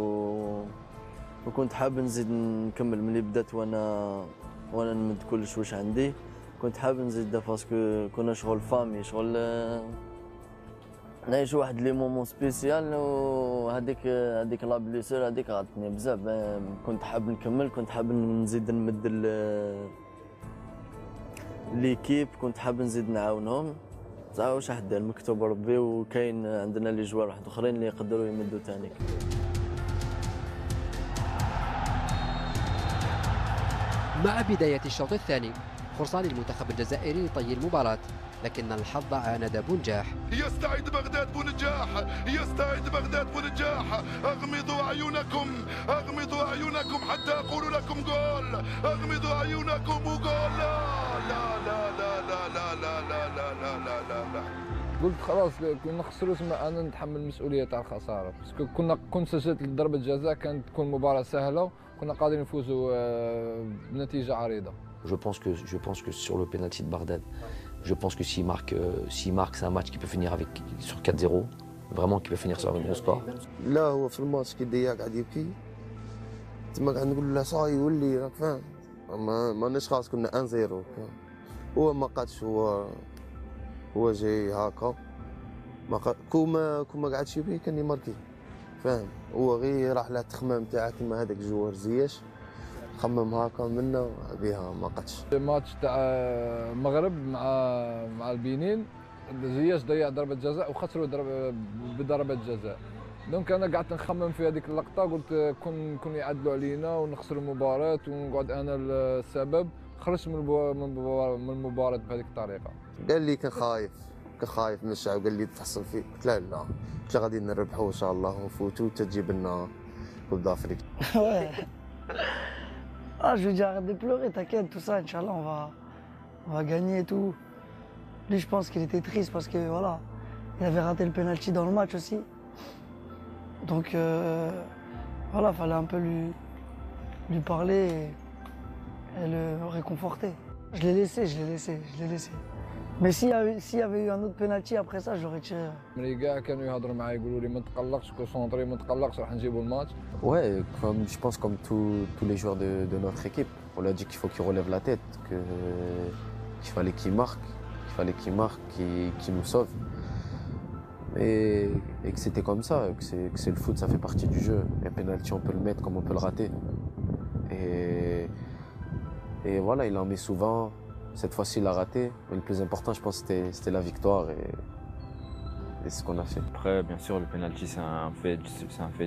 وكنت حاب نزيد نكمل ملي بدات وانا نمد كلش واش عندي. كنت حاب نزيد باسكو كنا شغل فامي شغل نعيش واحد لي مومون سبيسيال وهذيك لا بليسور هذيك عطتني بزاف. كنت حاب نكمل كنت حاب نزيد نمد ليكيب كنت حاب نزيد نعاونهم. واش راح دير مكتوب ربي وكاين عندنا لي جوار واحد اخرين اللي يقدروا يمدوا ثاني. مع بداية الشوط الثاني فرصة للمنتخب الجزائري لطي المباراة، لكن الحظ عاند بونجاح. يستعيد بغداد بونجاح، يستعيد بغداد بونجاح. اغمضوا اعينكم حتى اقول لكم جول. اغمضوا اعينكم وجول. لا لا لا لا لا لا لا لا لا لا لا لا. قلت خلاص كنا نخسروا تما انا نتحمل المسؤوليه تاع الخساره، باسكو كنت سجلت ضربه جزاء كانت تكون مباراه سهله كنا قادرين نفوزوا بنتيجه عريضه. Je pense que sur le penalty de Bardad, je pense que s'il marque, c'est un match qui peut finir sur 4-0, vraiment qui peut finir sur un bon score. لا هو في الماتش كي ديا قاعد يبكي تما قاعد نقول له صاي يولي راك فاهم ماناش خلاص كنا 1-0. هو ما قادش هو جاي هاكا كوما قعدش يبكي كان يماركي فاهم. هو غير راح له التخمام تاعك كيما هذاك الجوار زياش خمم هاكا منا بها ما قدش. الماتش تاع المغرب مع البنين زياش ضيع ضربه جزاء وخسروا بضربه جزاء. دونك انا قعدت نخمم في هذيك اللقطه قلت كون يعدلوا علينا ونخسروا المباراه ونقعد انا السبب. خرجت من المباراه بهذيك الطريقه. قال لي كان خايف من الشعب قال لي تحصل فيه. قلت لا قلت له غادي نربحوا ان شاء الله ونفوتوا تجيب لنا كوب دافريك. Ah, je veux dire, arrête de pleurer, t'inquiète, tout ça, Inch'Allah, on va gagner et tout. Lui, je pense qu'il était triste parce que, voilà, il avait raté le penalty dans le match aussi. Donc, voilà, il fallait un peu lui parler et le réconforter. Je l'ai laissé. Mais s'il y avait eu un autre penalty après ça, j'aurais tiré. ملي كاع كانوا يهضروا معايا يقولوا لي ما تقلقش كونسونطري ما تقلقش راح نجيبوا الماتش. Ouais, je pense comme tous les joueurs de notre équipe. On lui a dit qu'il faut qu'il relève la tête, qu'il fallait qu'il marque, qu'il nous sauve. Et que c'était comme ça, que c'est le foot, ça fait partie du jeu. Un penalty, on peut le mettre comme on peut le rater. Et voilà, il en met souvent. Cette fois-ci, il a raté. Mais le plus important, je pense, c'était la victoire et c'est ce qu'on a fait. Après, bien sûr, le penalty, c'est un fait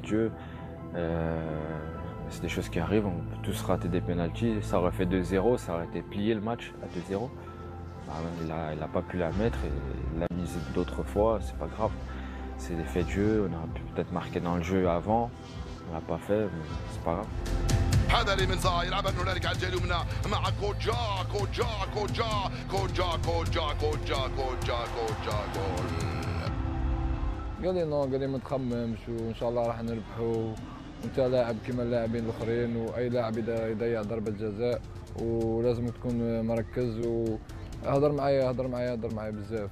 de jeu. C'est des choses qui arrivent. On peut tous rater des penaltys. Ça aurait fait 2-0, ça aurait été plié le match à 2-0. Il n'a pas pu la mettre et il l'a mise d'autres fois. C'est pas grave. C'est des faits de jeu. On aurait pu peut-être marquer dans le jeu avant. On l'a pas fait, mais c'est pas grave. هذا اللي من صار يلعبها من هنالك على الجهه اليمنى مع كوجا جول. قال لي نو قال لي ما تخممش وان شاء الله راح نربحوا. انت لاعب كيما اللاعبين الاخرين واي لاعب يضيع ضربه جزاء ولازم تكون مركز. وهضر معايا بزاف.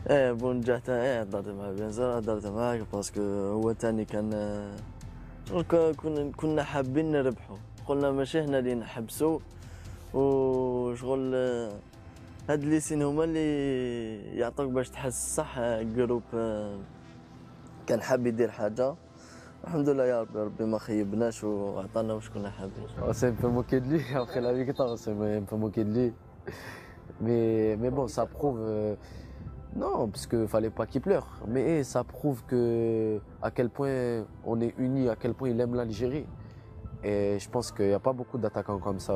بونجاح تاعي هضرت معاه بيان سور هضرت معاه باسكو هو ثاني كان كنا حابين نربحوا. قلنا ماشي هنا اللي نحبسوا وشغل هاد لي سين هما اللي يعطوك باش تحس صح. جروب كان حاب يدير حاجه الحمد لله يا ربي ما خيبناش وعطانا واش كنا حابين. C'est un peu moqué de lui après la victoire, c'est un peu moqué de lui. Mais bon, ça prouve non, parce qu'il fallait pas qu'il pleure, mais ça prouve à quel point on est unis, à quel point il aime l'Algérie. Et je pense qu'il n'y a pas beaucoup d'attaquants comme ça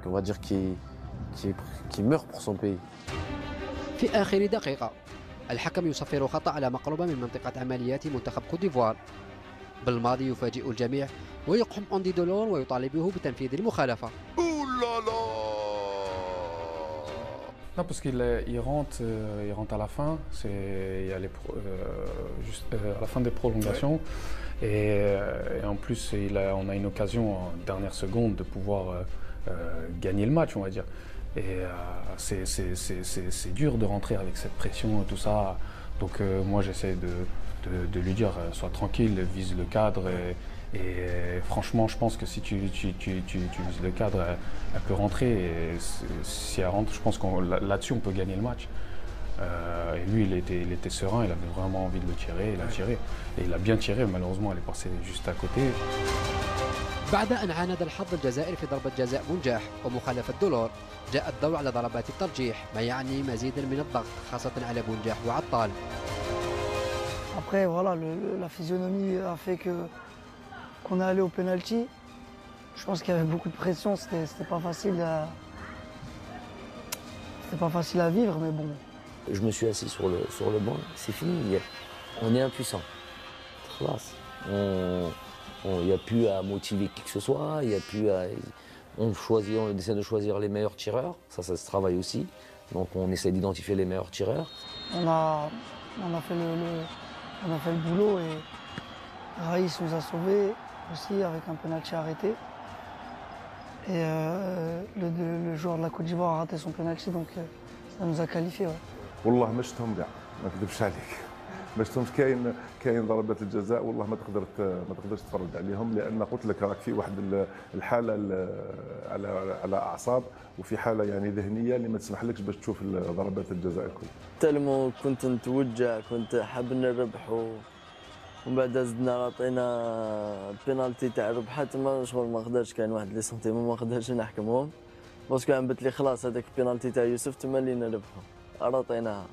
on va dire qui meurent pour son pays. في آخر دقيقة الحكم يصفر خطأ على مقربة من منطقة عمليات منتخب كوت ديفوار. بالماضي يفاجئ الجميع ويقحم أندي دولور ويطالبه بتنفيذ المخالفة. Non, parce qu'il rentre à la fin, il y a juste à la fin des prolongations, et en plus on a une occasion en dernière seconde de pouvoir gagner le match, on va dire. Et c'est dur de rentrer avec cette pression et tout ça. Donc moi j'essaie de lui dire sois tranquille, vise le cadre. Et franchement, je pense que si tu vises le cadre, elle peut rentrer. Et si elle rentre, je pense que là-dessus, on peut gagner le match. Et lui, il était serein, il avait vraiment envie de le tirer, il a tiré. Et il a bien tiré, malheureusement, elle est passée juste à côté. بعد أن عاند الحظ الجزائري في ضربة جزاء بونجاح ومخالفة دولار، جاء الدور على ضربات الترجيح، ما يعني مزيدا من الضغط خاصة على بونجاح وعطال. Après, voilà, la physionomie a fait qu'on est allé au penalty. Je pense qu'il y avait beaucoup de pression, c'était pas facile à vivre, mais bon. Je me suis assis sur le banc, c'est fini, on est impuissant. Il n'y a plus à motiver qui que ce soit, il y a plus à... On essaie de choisir les meilleurs tireurs, ça se travaille aussi. Donc on essaie d'identifier les meilleurs tireurs. On a fait le boulot et Raïs nous a sauvés aussi avec un penalty arrêté. Et le joueur de la Côte d'Ivoire a raté son penalty, donc ça nous a qualifiés. Ouais. والله ما شفتهم كاع ما نكذبش عليك ما شفتهمش كاين ضربات الجزاء والله ما تقدرش تتفرج عليهم لان قلت لك راك في واحد الحاله على اعصاب وفي حاله يعني ذهنيه اللي ما تسمحلكش باش تشوف ضربات الجزاء الكل. تالمو كنت نتوجع كنت حاب نربح ومن بعد زدنا عطينا البينالتي تاع ربحات ما شغل ما قدرش كاين واحد لي سنتيمون ما قدرش نحكمهم باسكو عمبت لي خلاص هذاك البينالتي تاع يوسف تما اللي نربحو عطيناها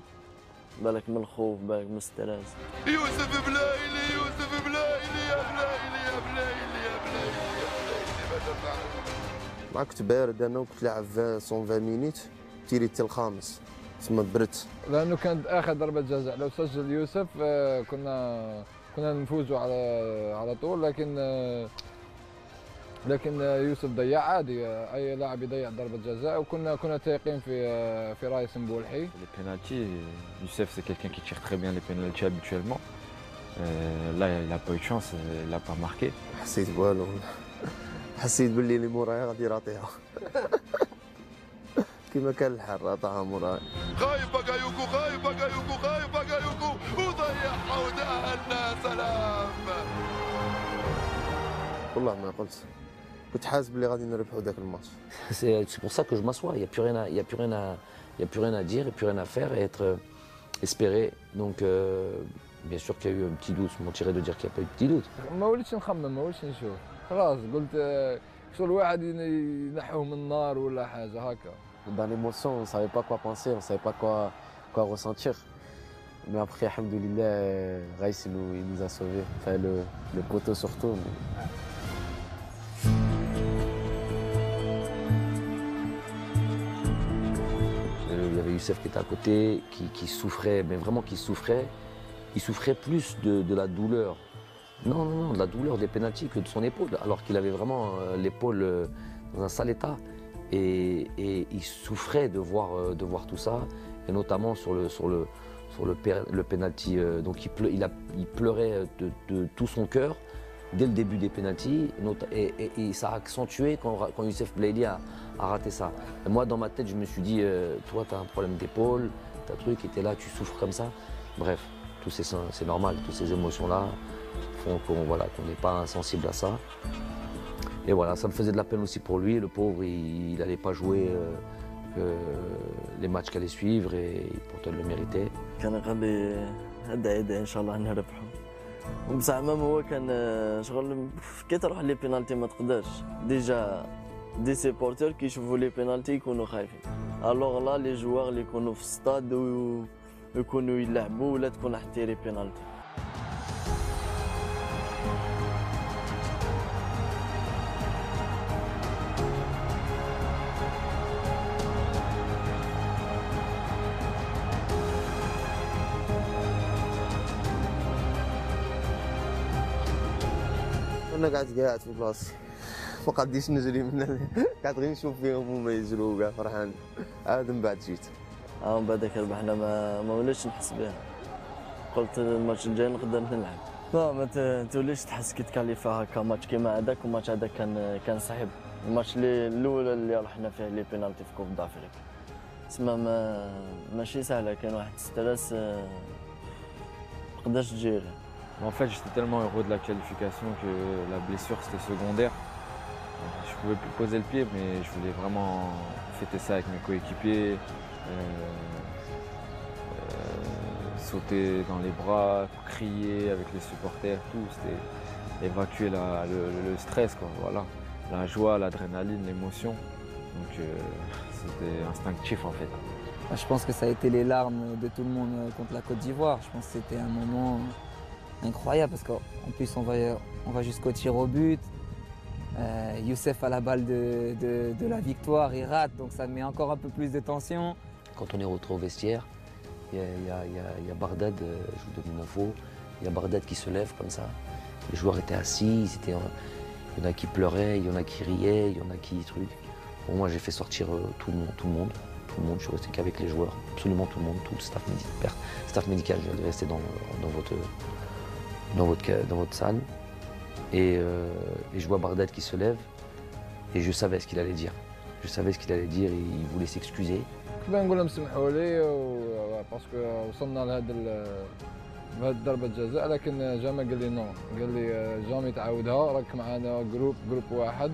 بالك من الخوف بالك من الستريس. يوسف بلايلي يوسف بلايلي يا بلايلي يا بلايلي يا بلايلي يا بلايلي ماذا فعل؟ مع كنت بارد انا وكنت لاعب 120 مينيت تيري حتى الخامس تما برت لانه كانت اخر ضربه جزاء لو سجل يوسف كنا نفوزوا على طول لكن يوسف ضيع عادي اي لاعب يضيع ضربه جزاء وكنا تايقين في رايس مبولحي. Les pénaltys, Youssef c'est quelqu'un qui tire très bien les pénaltys habituellement. Là il n'a pas eu de chance, il n'a pas marqué. حسيت بالو حسيت باللي اللي موراي غادي يراطيها كيما كان الحال عطاها موراي. خايف باكايوكو خايف باكايوكو خايف باكايوكو وضيعها ودهنا سلام. والله ما قلت كنت حاسس بلي غادي نربحوا ذاك الماتش. C'est pour ça que je m'assois, il n'y a plus rien à dire, il n'y a plus rien à faire et être espéré. Donc bien sûr qu'il y a eu un petit doute, je mentirais de dire qu'il n'y a pas eu de petit doute. ما وليتش نخمم ما وليتش نشوف خلاص قلت شغل واحد ينحوه من النار ولا حاجه هكا. Dans l'émotion, on ne savait pas quoi penser, on ne savait pas quoi ressentir. Mais après, alhamdoulilah, Raïs il nous a sauvés, enfin le poteau surtout. Il y avait Youssef qui était à côté, qui souffrait, mais vraiment qui souffrait. Il souffrait plus de la douleur. Non, de la douleur des pénaltys que de son épaule, alors qu'il avait vraiment l'épaule dans un sale état. Et il souffrait de voir tout ça, et notamment sur le penalty. Donc il pleurait de tout son cœur dès le début des pénaltys, et ça a accentué quand Youssef Belaïli a raté ça. Et moi, dans ma tête, je me suis dit, toi, tu as un problème d'épaule, tu as un truc, et tu es là, tu souffres comme ça. Bref, c'est normal, toutes ces émotions-là font qu'on n'est pas insensible à ça. Et voilà, ça me faisait de la peine aussi pour lui. Le pauvre, il n'allait pas jouer les matchs qui allaient suivre, et pourtant il le méritait. كان غادي هدا ان شاء الله نربحوا بصح ما هو كان شغل كي تروح لي بينالتي ما تقدرش ديجا دي سيبورتور كيشوفوا لي بينالتي يكونوا خايفين الوغ لا لي جوار اللي يكونوا في الستاد ويكونوا يلعبوا ولا تكون حتيري بينالتي. انا قاعد في بلاصتي ما قاديش نجري من قاعد غير نشوف فيهم هما يجروا كاع فرحان عاد من بعد جيت من بعدك ربحنا ما وليتش نحس بها قلت الماتش الجاي نقدر نلعب لا ما توليش تحس كي تكاليفا هكا ماتش كيما هذاك وماتش هذاك كان صعيب الماتش الاول اللي رحنا فيه لي بينالتي في كوب دافريك تسمى ماشي سهله كاين واحد ستريس مقدرش تجيري. En fait, j'étais tellement heureux de la qualification que la blessure c'était secondaire. Je pouvais plus poser le pied, mais je voulais vraiment fêter ça avec mes coéquipiers, sauter dans les bras, crier avec les supporters, tout. C'était évacuer le stress, quoi. Voilà, la joie, l'adrénaline, l'émotion. Donc c'était instinctif en fait. Je pense que ça a été les larmes de tout le monde contre la Côte d'Ivoire. Je pense que c'était un moment incroyable parce qu'en plus on va jusqu'au tir au but. Youssef a la balle de la victoire, il rate, donc ça met encore un peu plus de tension. Quand on est retrouvé au vestiaire, il y a Bardad, je vous donne une info, il y a Bardad qui se lève comme ça. Les joueurs étaient assis, il y en a qui pleuraient, il y en a qui riaient, il y en a qui trucs. Bon, moi j'ai fait sortir tout le monde. Je suis resté qu'avec les joueurs, absolument tout le monde, tout le staff médical, je resté dans votre salle. Et je vois Bardad qui se lève et je savais ce qu'il allait dire. Je savais ce qu'il allait dire et il voulait s'excuser. كيما نقول لهم سمحوا لي باسكو وصلنا لهاد ضربة جزاء لكن جامع قال لي نو قال لي جامي تعاودها راك معنا جروب واحد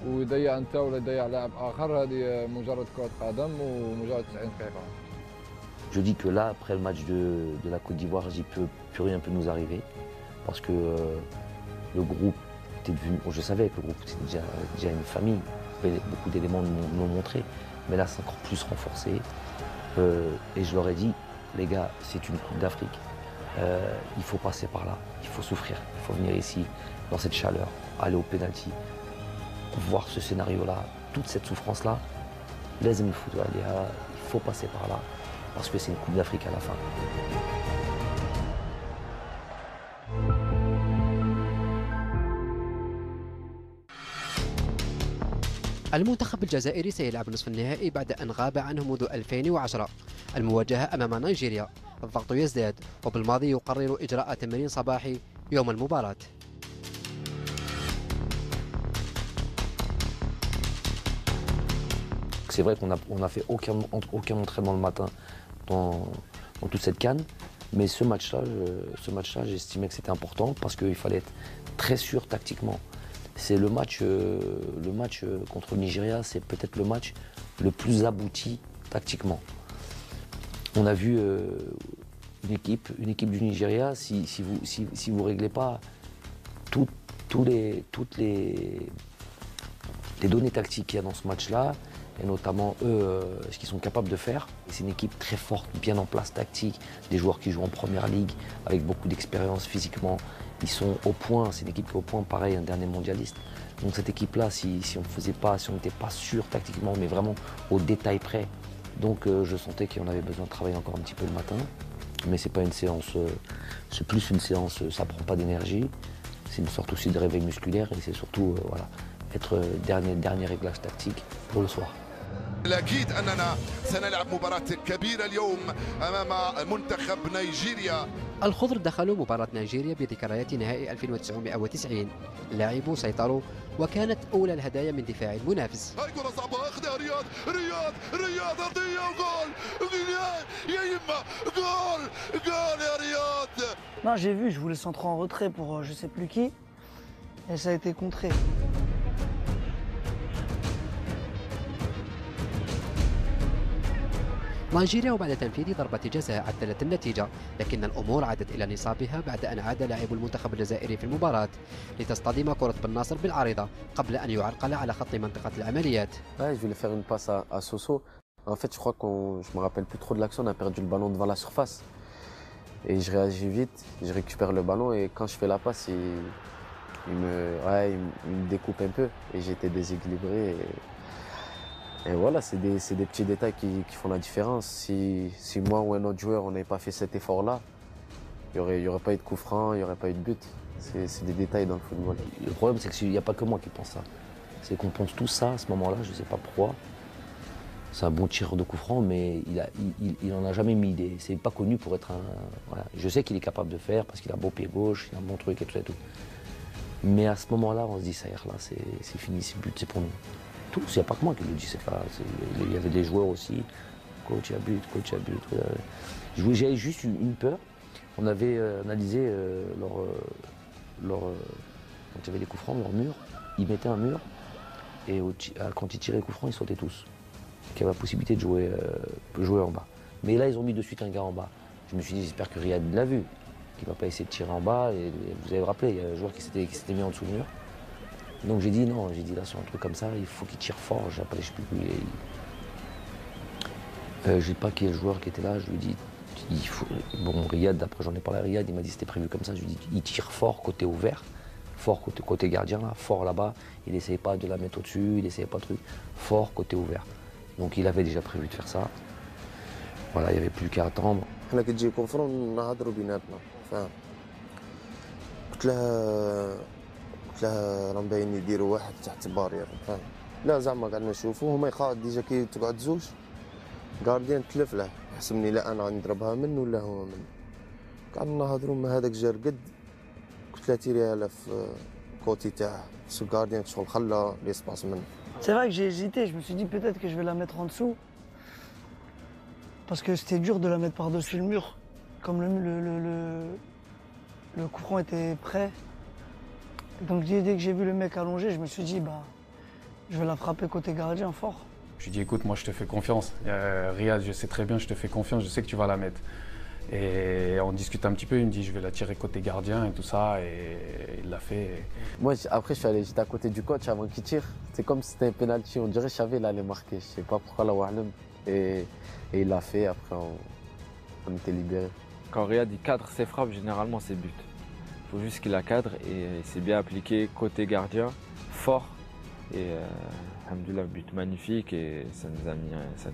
ويضيع انت ولا يضيع لاعب اخر هذه مجرد كرة قدم ومجرد 90 دقيقة. Je dis que là, après le match de la Côte d'Ivoire, plus rien peut nous arriver parce que le groupe était devenu. Je savais que le groupe était déjà une famille. Beaucoup d'éléments nous l'ont montré, mais là c'est encore plus renforcé. Et je leur ai dit, les gars, c'est une Coupe d'Afrique. Il faut passer par là, il faut souffrir, il faut venir ici, dans cette chaleur, aller au penalty, voir ce scénario-là, toute cette souffrance-là. لازم نفوتوا عليها, il faut passer par là, parce que c'est une Coupe d'Afrique à la fin. المنتخب الجزائري سيلعب نصف النهائي بعد أن غاب عنه منذ 2010. المواجهة أمام نيجيريا، الضغط يزداد وبالماضي يقرر إجراء تمرين صباحي يوم المباراة. C'est vrai qu'on a fait aucun entraînement le matin dans toute cette CAN, mais ce match-là, j'estimais que c'était important parce qu'il fallait être très sûr tactiquement. C'est le match contre le Nigeria, c'est peut-être le match le plus abouti tactiquement. On a vu une équipe du Nigeria, si vous ne réglez pas toutes les données tactiques qu'il y a dans ce match-là, et notamment eux, ce qu'ils sont capables de faire. C'est une équipe très forte, bien en place tactique, des joueurs qui jouent en première ligue, avec beaucoup d'expérience physiquement. Ils sont au point, c'est une équipe qui est au point, pareil, un dernier mondialiste. Donc cette équipe-là, si on n'était pas sûr tactiquement, mais vraiment au détail près, donc je sentais qu'on avait besoin de travailler encore un petit peu le matin. Mais c'est pas une séance, c'est plus une séance, ça prend pas d'énergie. C'est une sorte aussi de réveil musculaire et c'est surtout voilà, être dernier réglage tactique pour le soir. الأكيد أننا سنلعب مباراة كبيرة اليوم أمام منتخب نيجيريا. الخضر دخلوا مباراة نيجيريا بذكريات نهائي 1990. اللاعبون سيطروا وكانت أولى الهدايا من دفاع المنافس. هاي كرة صعبة أخذها رياض أرضية وجول يا يما جول يا رياض. Non, j'ai vu, je voulais centrer en retrait pour je sais plus qui et ça a été contré. نيجيريا وبعد تنفيذ ضربة جزاء عدلت النتيجة، لكن الأمور عادت إلى نصابها بعد أن عاد لاعب المنتخب الجزائري في المباراة لتصطدم كرة بن ناصر بالعارضة قبل أن يعرقل على خط منطقة العمليات. Ouais, je voulais faire une passe à Soso. En fait, je crois je me rappelle plus trop de l'action, on a perdu le ballon devant la surface. Et je réagis vite, je récupère le ballon et quand je fais la passe, il me découpe un peu et j'étais déséquilibré. Et voilà, c'est des petits détails qui font la différence. Si moi ou un autre joueur, on n'avait pas fait cet effort-là, il n'y aurait pas eu de coup franc, il n'y aurait pas eu de but. C'est des détails dans le football. Le problème, c'est qu'il n'y a pas que moi qui pense ça. C'est qu'on pense tous ça à ce moment-là, je ne sais pas pourquoi. C'est un bon tireur de coup franc, mais il n'en a jamais mis idée. C'est pas connu pour être un... Voilà. Je sais qu'il est capable de faire parce qu'il a un beau pied gauche, il a un bon truc et tout ça et tout. Mais à ce moment-là, on se dit, ça y est, là, c'est fini, c'est but, c'est pour nous. Tous, il n'y a pas que moi qui le dis, c'est pas. Il y avait des joueurs aussi. Coach à but, coach à but. J'avais juste une peur. On avait analysé quand il y avait des coups francs, leur mur. Ils mettaient un mur et quand ils tiraient les coups francs, ils sautaient tous. Il y avait la possibilité de jouer en bas. Mais là, ils ont mis de suite un gars en bas. Je me suis dit, j'espère que Riyad l'a vu, qu'il ne va pas essayer de tirer en bas. Et vous avez rappelé, il y a un joueur qui s'était mis en dessous du mur. Donc j'ai dit non, j'ai dit là sur un truc comme ça, il faut qu'il tire fort. J'ai appelé, je sais plus où il est. Je sais pas qui est le joueur qui était là, je lui ai dit, il faut. Bon, Riyad, après j'en ai parlé à Riyad, il m'a dit c'était prévu comme ça. Je lui ai dit, il tire fort côté ouvert, fort côté gardien, là, fort là-bas. Il n'essayait pas de la mettre au-dessus, il n'essayait pas de truc. Fort côté ouvert. Donc il avait déjà prévu de faire ça. Voilà, il n'y avait plus qu'à attendre. حنا كتجي كونفرون نهضروا بيناتنا فاهم. قلت له راه باين يديروا واحد تحت بارير فاهم. لا زعما قعدنا نشوفوا هما يخاف ديجا كي تقعد زوج غارديان تلف له يحسبني لا انا غنضربها منه ولا هو منه. قعدنا نهضروا ما هذاك جا رقد قلت له تيريها له في كوتي تاعه سو غارديان شغل خلى ليسباس منه. C'est vrai que j'ai hésité, je me suis dit peut-être que je vais la mettre en dessous. Parce que c'était dur de la mettre par-dessus le mur. Comme le coup franc était prêt. Donc dès que j'ai vu le mec allongé, je me suis dit bah je vais la frapper côté gardien fort. Je lui ai dit écoute, moi je te fais confiance. Riyad, je sais très bien, je te fais confiance, je sais que tu vas la mettre. Et on discute un petit peu, il me dit je vais la tirer côté gardien et tout ça, et il l'a fait. Moi après j'étais à côté du coach avant qu'il tire. C'est comme si c'était un penalty, on dirait que je savais qu'il allait marquer. Je sais pas pourquoi la Wahlam. Et il l'a fait, après on était libérés. Quand Riyad il cadre ses frappes, généralement c'est but. Il faut juste qu'il la cadre et c'est bien appliqué côté gardien, fort. Et alhamdoulilah, but magnifique et ça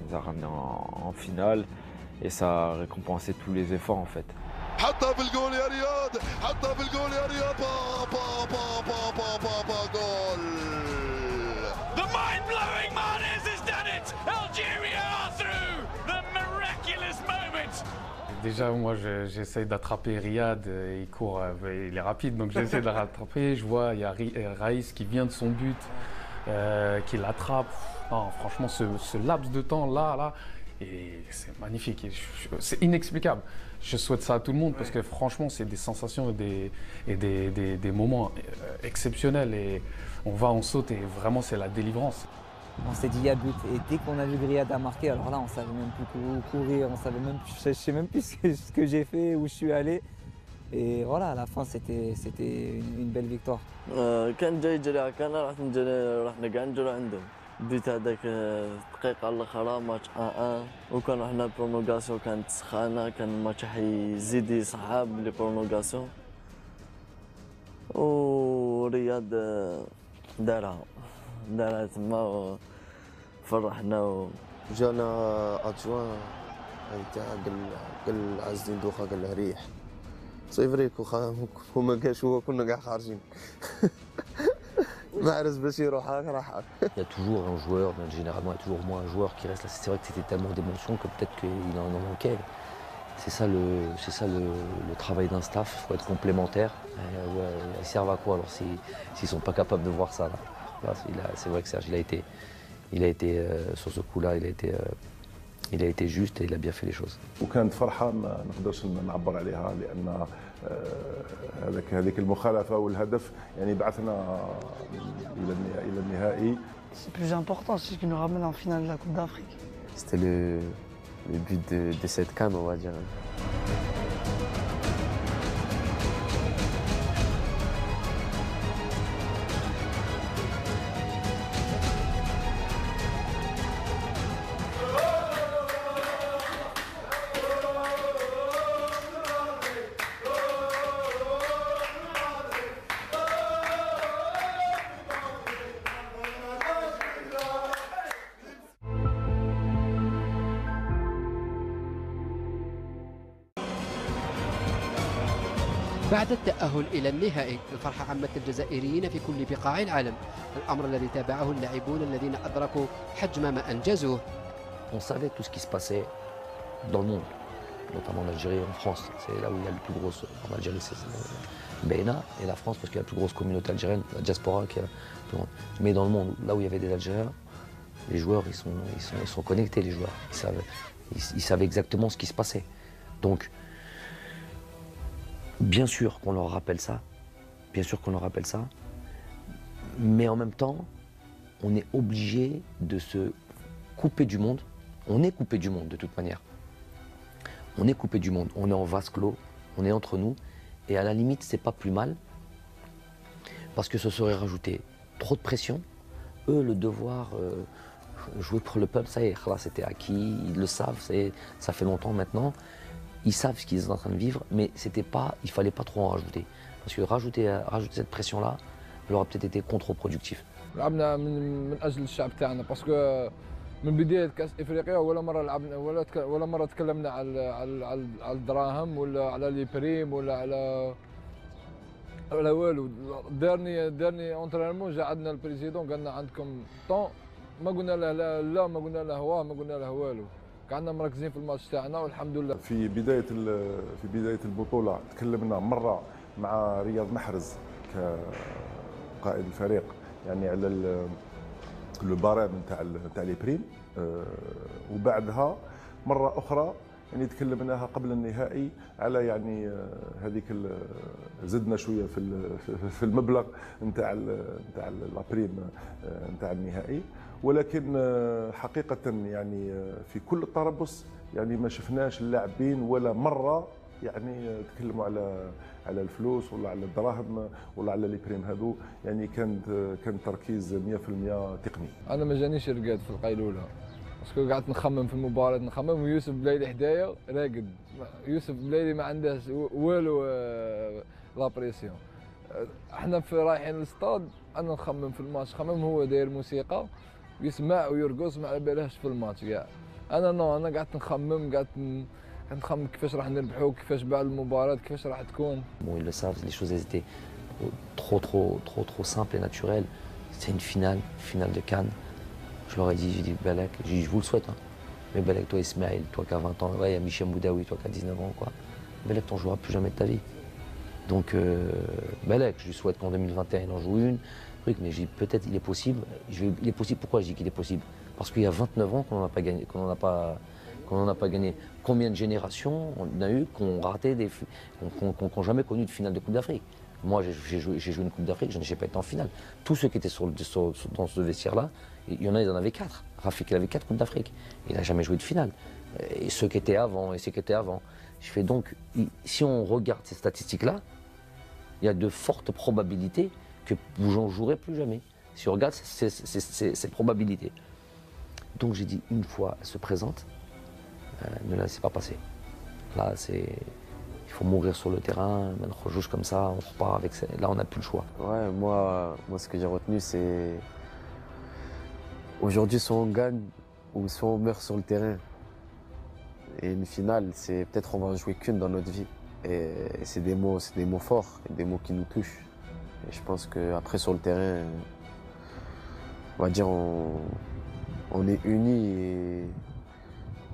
nous a ramené en finale et ça a récompensé tous les efforts en fait. حطها في الجول يا رياض، حطها في الجول يا رياض، با با با با با با با جول. The mind-blowing Mahrez has done it. Algeria are through. The miraculous moment. Déjà, moi, j'essaye d'attraper Riyad. Il court, il est rapide, donc j'essaie de le rattraper. Je vois, il y a Raïs qui vient de son but, qui l'attrape. Non, franchement, ce laps de temps là, et c'est magnifique. C'est inexplicable. Je souhaite ça à tout le monde parce que franchement, c'est des sensations et des moments exceptionnels. Et on saute et vraiment, c'est la délivrance. On s'est dit il y a but. Et dès qu'on a vu Riyad a marqué, alors là, on savait même plus où courir, on savait même plus, je sais même plus ce que j'ai fait, où je suis allé. Et voilà, à la fin, c'était une belle victoire. كان جاي يجري على كان راح نقعد نجري عندهم. بيت هذاك دقيقة على الأخرى ماتش 1-1 وكان رحنا برونوغاسيون كانت سخانة كان الماتش حيزيد يصعب لي برونوغاسيون ورياض دارها تما وفرحنا جانا ادجوان تاع قال عز الدين دوخه قال له ريح سي فري وما كاش هو كنا كاع خارجين Mahrez باش يروح راح. Il y a toujours un joueur, généralement il y a toujours au moins un joueur qui reste là. C'est vrai que c'était tellement d'émotions que peut-être qu'il en manquait. C'est ça le travail d'un staff, il faut être complémentaire. Ils servent à quoi alors s'ils sont pas capables de voir ça là. C'est vrai que Serge il a été sur ce coup-là, il a été juste et il a bien fait les choses. وكانت فرحه ما نقدرش نعبر عليها لان هذيك المخالفه والهدف يعني بعثنا الى النهائي. C'est plus important, c'est ce qui nous ramène en finale de la Coupe d'Afrique. C'était le but de cette CAN, on va dire. بعد التأهل إلى النهائي الفرحة عمت الجزائريين في كل بقاع العالم، الأمر الذي تابعه اللاعبون الذين أدركوا حجم ما أنجزوه. On savait tout ce qui se passait dans le monde, notamment en Algérie et en France. C'est là où il y a le plus gros. En Algérie, Beina et la France parce qu'il y a la plus grosse communauté algérienne, la diaspora qui est la plus grande. Mais dans le monde, là où il y avait des Algériens, les joueurs ils sont connectés, les joueurs. Ils savaient exactement ce qui se passait. Donc, bien sûr qu'on leur rappelle ça, mais en même temps, on est obligé de se couper du monde. On est coupé du monde de toute manière. On est coupé du monde, on est en vase clos, on est entre nous, et à la limite, c'est pas plus mal, parce que ce serait rajouter trop de pression. Eux, le devoir, jouer pour le peuple, ça y est, là, c'était acquis, ils le savent, ça fait longtemps maintenant. Ils savent ce qu'ils sont en train de vivre, mais il fallait pas trop en rajouter. Parce que rajouter cette pression-là, elle aurait peut-être été contre-productif. لعبنا من اجل الشعب تاعنا باسكو من بدايه كاس افريقيا ولا مره لعبنا ولا مره تكلمنا على الدراهم ولا على لي بريم ولا على والو. دارني اونترينمون جا عندنا البريزيدون قالنا عندكم طون، ما قلنا له لا ما قلنا له واه ما قلنا له والو، كنا مركزين في الماتش تاعنا والحمد لله. في بدايه البطوله تكلمنا مره مع رياض محرز كقائد الفريق يعني على لو بارام نتاع لي بريم، وبعدها مره اخرى يعني تكلمناها قبل النهائي على يعني هذيك زدنا شويه في المبلغ نتاع لا بريم نتاع النهائي، ولكن حقيقه يعني في كل التربص يعني ما شفناش اللاعبين ولا مره يعني تكلموا على الفلوس ولا على الدراهم ولا على لي بريم هذو، يعني كان تركيز 100% تقني. انا ما جانيش رقاد في القيلوله باسكو قعدت نخمم في المباراه نخمم، ويوسف بلايلي حدايا راقد. يوسف بلايلي ما عندهش والو لا بريسيون. احنا في رايحين للستاد انا نخمم في الماتش، خمم هو داير موسيقى يسمع ويرقص ما على بالهش في الماتش كاع. انا قعدت نخمم نخمم كيفاش راح نربحوا، كيفاش بعد المباراة كيفاش راح تكون. Bon, ils le savent, les choses elles étaient trop simples et naturelles. C'est une finale de Cannes. Je leur ai dit, j'ai dit Belek, je vous le souhaite, hein. Mais Belek, toi Ismaël, toi qui as 20 ans, ouais, il y a Michel Boudaoui, toi qui as 19 ans, quoi. Belek, t'en joueras plus jamais de ta vie. Donc Belek, je lui souhaite qu'en 2021 il en joue une, truc, mais j'ai peut-être il est possible. Il est possible. Pourquoi je dis qu'il est possible? Parce qu'il y a 29 ans qu'on n'en a pas gagné, qu'on n'en a pas gagné. Combien de générations on a eu qui ont raté qui n'ont jamais connu de finale de Coupe d'Afrique? Moi, j'ai joué une Coupe d'Afrique, je n'ai pas été en finale. Tous ceux qui étaient dans ce vestiaire-là, il y en avait 4. Rafik, il avait 4 Coupes d'Afrique. Il n'a jamais joué de finale. Et ceux qui étaient avant, Je fais donc, si on regarde ces statistiques-là, il y a de fortes probabilités que vous n'en jouerez plus jamais. Si on regarde ces probabilités. Donc j'ai dit, une fois elle se présente, ne la laissez pas passer. Là, il faut mourir sur le terrain, on joue comme ça, on repart avec ça. Là, on n'a plus le choix. Ouais, moi ce que j'ai retenu, c'est aujourd'hui, soit on gagne ou soit on meurt sur le terrain. Et une finale, c'est peut-être on va en jouer qu'une dans notre vie. Et c'est des mots forts, des mots qui nous touchent. Et je pense qu'après sur le terrain, on va dire on est unis et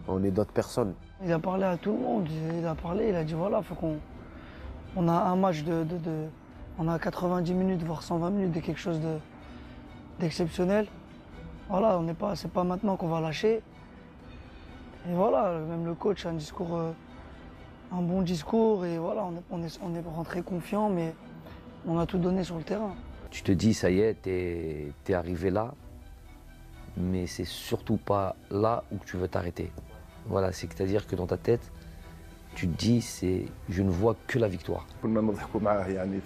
on est d'autres personnes. Il a parlé à tout le monde, il a dit voilà, faut on a un match on a 90 minutes, voire 120 minutes de quelque chose d'exceptionnel. Voilà, c'est pas maintenant qu'on va lâcher. Et voilà, même le coach a un bon discours et voilà, on est rentré confiant, mais on a tout donné sur le terrain. Tu te dis, ça y est, t'es arrivé là, mais c'est surtout pas là où tu veux t'arrêter. Voilà, c'est-à-dire que dans ta tête, tu te dis, je ne vois que la victoire. كنا نضحكوا معاه يعني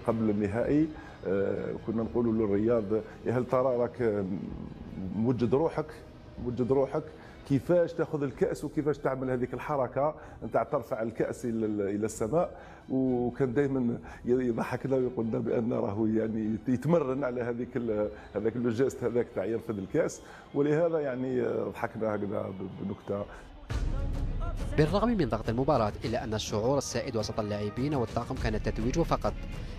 قبل النهائي كنا نقولوا للرياض هل ترى راك موجد روحك كيفاش تاخذ الكأس وكيفاش تعمل هذيك الحركة نتاع ترفع الكأس إلى السماء، وكان دائما يضحكنا ويقول لنا بأن راهو يعني يتمرن على هذاك لو جيست هذاك تاع يرفض الكأس، ولهذا يعني ضحكنا هكذا بنكتة. بالرغم من ضغط المباراة إلا أن الشعور السائد وسط اللاعبين والطاقم كان التتويج فقط.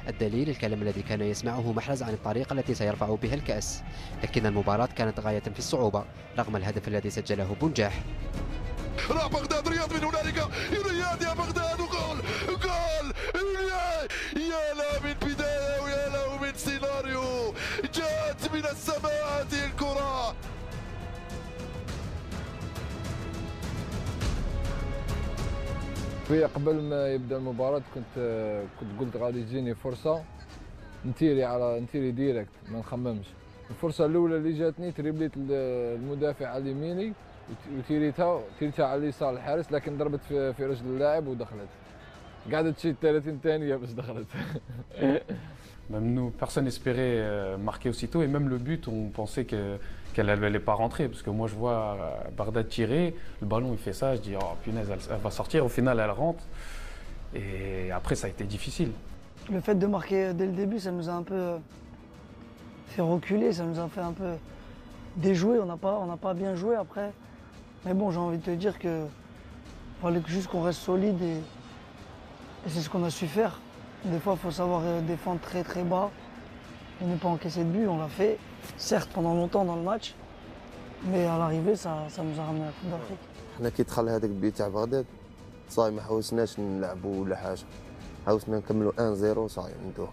الدليل الكلام الذي كان يسمعه محرز عن الطريقة التي سيرفع بها الكأس، لكن المباراة كانت غاية في الصعوبة رغم الهدف الذي سجله بنجاح. راح بغداد رياض من هنالك، رياض يا بغداد، وجول يا يا له من بداية ويا له من سيناريو، جاءت من السماء هذه الكرة. في قبل ما يبدا المباراة كنت قلت غادي تجيني فرصة نتيري ديريكت ما نخممش. الفرصة الأولى اللي جاتني تريبليت المدافع على يميني وتيريتها على اليسار الحارس، لكن ضربت في رجل اللاعب ودخلت. قعدت شي 30 ثانية باش دخلت. Même nous, personne n'espérait marquer aussitôt et même le but, on pensait qu'elle n'allait pas rentrer parce que moi je vois Bagdad tirer, le ballon il fait ça, je dis oh punaise elle va sortir, au final elle rentre et après ça a été difficile. Le fait de marquer dès le début, ça nous a un peu fait reculer, ça nous a fait un peu déjouer, on n'a pas bien joué après. Mais bon, j'ai envie de te dire que fallait juste qu'on reste solide et c'est ce qu'on a su faire. Des fois, il faut savoir défendre très très bas et ne pas encaisser de but. On l'a fait, certes pendant longtemps dans le match, mais à l'arrivée, ça nous a ramené à la Coupe d'Afrique. حنا كي دخل هذاك البيت تاع بغداد صاي ما حوسناش نلعبوا ولا حاجه، حاوسنا نكملوا 1-0 صاي ندوه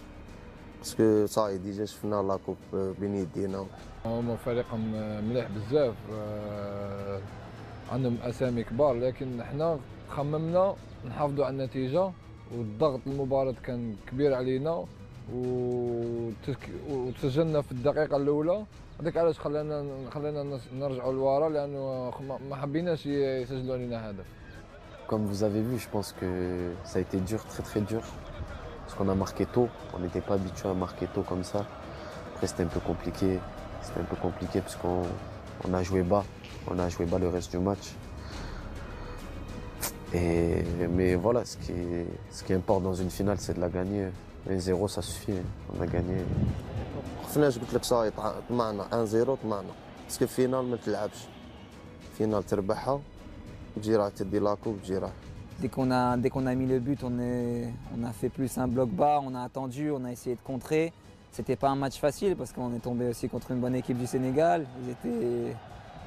باسكو صاي ديجا شفنا لاكوب بين يدينا. هما فريق مليح بزاف، عندهم اسامي كبار، لكن حنا خممنا نحافظوا على النتيجه والضغط المباراة كان كبير علينا وتسجلنا في الدقيقة الأولى، هذاك علاش خلانا نرجعوا لورا لأنه ما حبيناش يسجلوا علينا هدف. Comme vous avez vu, je pense que ça a été dur, très très dur, parce qu'on a marqué tôt, on n'était pas habitué à marquer tôt comme ça. Après c'était un peu compliqué parce qu'on a joué bas le reste du match. Mais voilà, ce qui importe dans une finale, c'est de la gagner. 1-0, ça suffit, on a gagné. خفناش قلت لك صاي طمعنا 1-0 طمعنا باسكو فينال ما تلعبش، فينال تربحها وتجي راح تدي لاكو وتجي راح. Dès qu'on a mis le but, on a fait plus un bloc bas, on a attendu, on a essayé de contrer. C'était pas un match facile parce qu'on est tombé aussi contre une bonne équipe du Sénégal.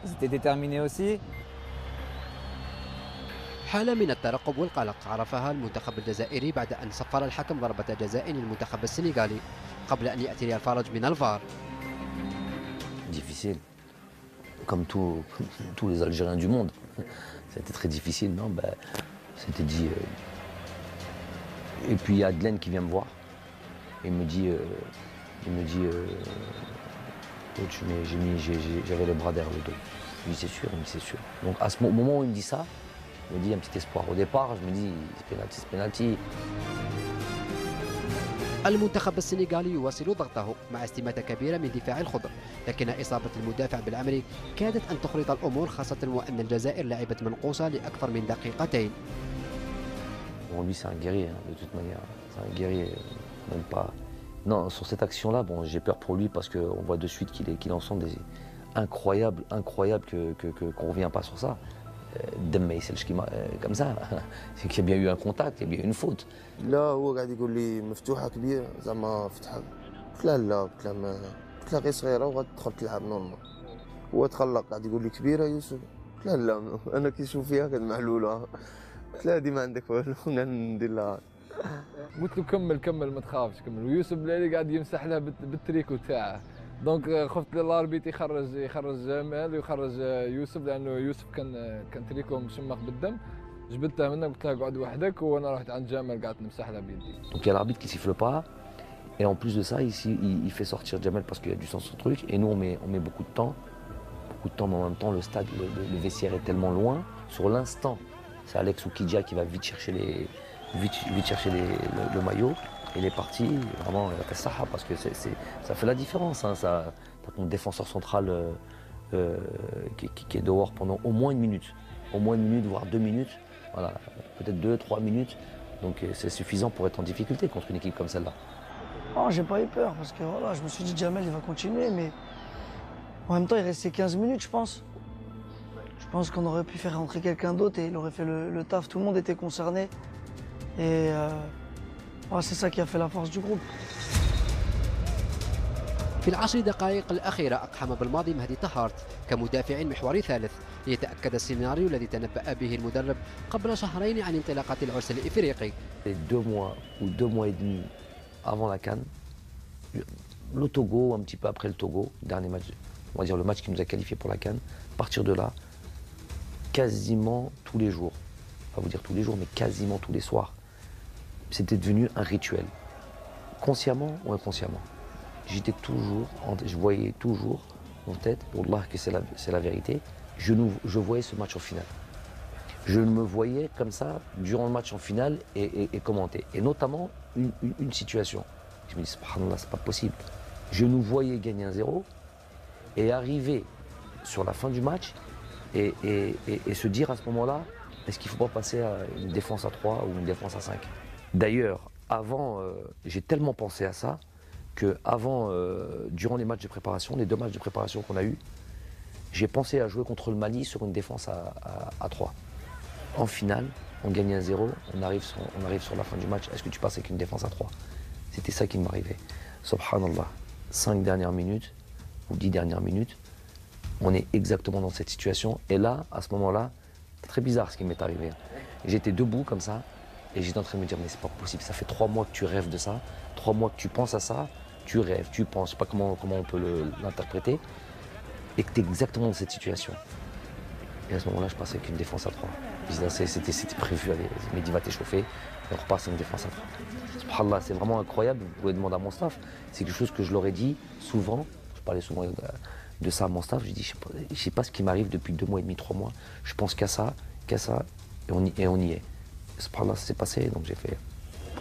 Ils étaient déterminés aussi. حالة من الترقب والقلق عرفها المنتخب الجزائري بعد أن صفر الحكم ضربة جزاء للمنتخب السنغالي قبل أن يأتي الفرج من الفار. Difficile, comme tous les Algériens du monde. C'était très difficile, non c'était dit. Et puis il y a Glenn qui vient me voir et me dit coach, mais j'avais les bras derrière le dos. Je lui dis c'est sûr, il me dit c'est sûr. Donc à ce moment où il me dit ça, je me dis un petit espoir. Au départ, je me dis c'est penalty. المنتخب السنغالي يواصل ضغطه مع استماتة كبيرة من دفاع الخضر، لكن إصابة المدافع بالعمري كادت أن تخلط الأمور، خاصة وأن الجزائر لعبت منقوصة لأكثر من دقيقتين. Bon, lui c'est un guerrier, de toute manière. C'est un guerrier, même pas. Non, sur cette action-là, bon, j'ai peur pour lui parce qu'on voit de suite qu'il en sent des incroyables qu'on ne revient pas sur ça. دم ما يسالش كيما comme ça. C'est qu'il y a bien eu un contact, il y a bien eu une faute. لا هو قاعد يقول لي مفتوحه كبير زعما فتحها، قلت له لا، قلت له غير صغيره وغتدخل تلعب نورمال. هو تخلق قاعد يقول لي كبيره يوسف، قلت له لا انا كي نشوف فيها كانت معلوله، قلت له هذه ما عندك والو ندير لها. قلت له كمل ما تخافش كمل، ويوسف بلالي قاعد يمسح له بالتريكو تاعه، دونك خفت الاربيت يخرج جمال ويخرج يوسف، لانه يوسف كان تريكو مشمخ بالدم، جبدته منه قلت له اقعد وحدك وانا رحت عند جمال قعدت نمسح له بيدي. Donc il y a l'arbitre qui siffle pas et en plus de ça ici il fait sortir Jamel parce qu'il y a du sang sur le truc et nous on met beaucoup de temps mais en même temps le stade, le vestiaire est tellement loin. Sur l'instant, c'est Alex Oukidia qui va vite chercher le maillot. Il est parti, vraiment, parce que ça fait la différence. Hein, ça, t'as ton défenseur central qui est dehors pendant au moins une minute, voire 2 minutes, voilà, peut-être 2-3 minutes. Donc c'est suffisant pour être en difficulté contre une équipe comme celle-là. Oh, j'ai pas eu peur parce que voilà, je me suis dit Jamel il va continuer, mais en même temps il restait 15 minutes je pense. Je pense qu'on aurait pu faire rentrer quelqu'un d'autre et il aurait fait le taf, tout le monde était concerné. Et c'est ça qui a fait la force du groupe. في العشر دقائق الأخيرة أقحم بالماضي مهدي طهارت كمدافع محوري ثالث ليتأكد السيناريو الذي تنبأ به المدرب قبل شهرين عن انطلاقة العرس الإفريقي. 2 mois ou 2 mois et demi avant la CAN, le Togo, un petit peu après le Togo, dernier match, on va dire le match qui nous a qualifiés pour la CAN, à partir de là, quasiment tous les jours, pas vous dire tous les jours, mais quasiment tous les soirs, c'était devenu un rituel. Consciemment ou inconsciemment. Je voyais toujours en tête, Wallah que c'est la vérité, je voyais ce match en finale. Je me voyais comme ça durant le match en finale et commenter. Et notamment une situation. Je me dis, subhanallah, c'est pas possible. Je nous voyais gagner 1-0 et arriver sur la fin du match et se dire à ce moment-là, est-ce qu'il ne faut pas passer à une défense à 3 ou une défense à 5 ? D'ailleurs, avant, j'ai tellement pensé à ça que durant les matchs de préparation, les 2 matchs de préparation qu'on a eus, j'ai pensé à jouer contre le Mali sur une défense à 3. En finale, on gagne 1-0, on arrive sur la fin du match. Est-ce que tu passes avec une défense à 3 ? C'était ça qui m'arrivait. Subhanallah, 5 dernières minutes ou 10 dernières minutes, on est exactement dans cette situation. Et là, à ce moment-là, c'est très bizarre ce qui m'est arrivé. J'étais debout comme ça et j'étais en train de me dire, mais c'est pas possible, ça fait 3 mois que tu rêves de ça, 3 mois que tu penses à ça, tu rêves, tu penses, je sais pas comment on peut l'interpréter, et que tu es exactement dans cette situation. Et à ce moment-là, je passais avec une défense à 3. C'était prévu, allez, Mehdi va t'échauffer, et on repasse avec une défense à 3. Subhanallah, c'est vraiment incroyable, vous pouvez demander à mon staff. C'est quelque chose que je leur ai dit souvent, je parlais souvent de ça à mon staff, je dis, je sais pas ce qui m'arrive depuis 2 mois et demi, 3 mois, je pense qu'à ça, et on y est. Subhanallah, ça s'est passé, donc j'ai fait.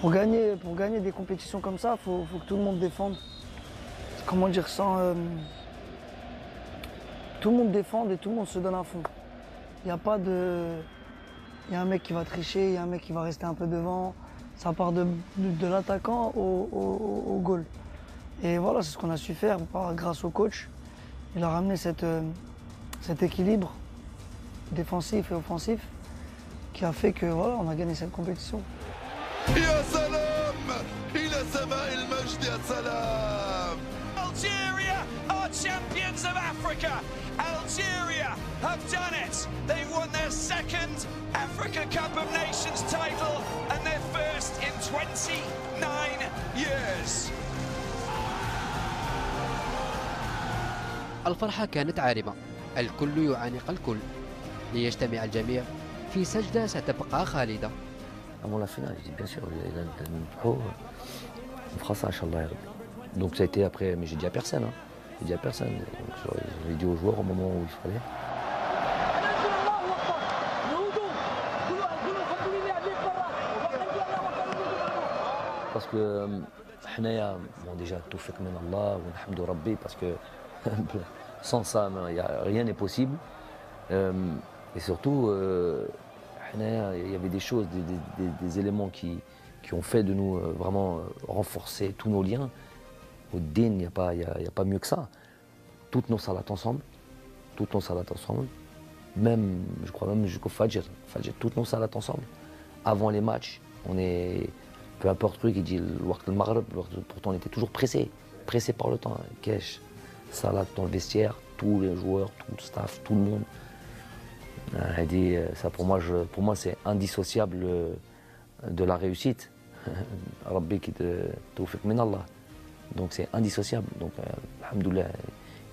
Pour gagner des compétitions comme ça, faut que tout le monde défende. Comment dire, tout le monde défende et tout le monde se donne à fond. Il y a un mec qui va tricher, il y a un mec qui va rester un peu devant. Ça part de l'attaquant au goal. Et voilà, c'est ce qu'on a su faire grâce au coach. Il a ramené cet équilibre défensif et offensif qui a fait que voilà, on a gagné cette compétition. يا سلام إلى سماء المجد يا سلام. Algeria are champions of Africa. Algeria have done it. They've won their 2nd Africa Cup of Nations title and their first in 29 years. الفرحة كانت عارمة، الكل يعانق الكل، ليجتمع الجميع في سجدة ستبقى خالدة. Avant la finale, j'ai dit bien sûr, on fera ça, Inch'Allah. Donc ça a été après, mais j'ai dit à personne. Hein. J'ai dit à personne. Donc, j'ai dit aux joueurs au moment où il fallait. Parce que bon, déjà, tawfiq min Allah, wa nahmdu Rabbi, parce que sans ça, rien n'est possible. Et surtout, il y avait des choses, des éléments qui ont fait de nous vraiment renforcer tous nos liens. Au din, il n'y a pas mieux que ça. Toutes nos salats ensemble, même, je crois même jusqu'au Fajr, toutes nos salats ensemble. Avant les matchs, on est, peu importe le truc, il dit le Waqt al-Maghrib, pourtant on était toujours pressé par le temps. Kesh, salat dans le vestiaire, tous les joueurs, tout le staff, tout le monde. Elle dit, ça pour moi c'est indissociable de la réussite. Rabbi qui te tawfiq min Allah. Donc c'est indissociable. Donc alhamdoulilah,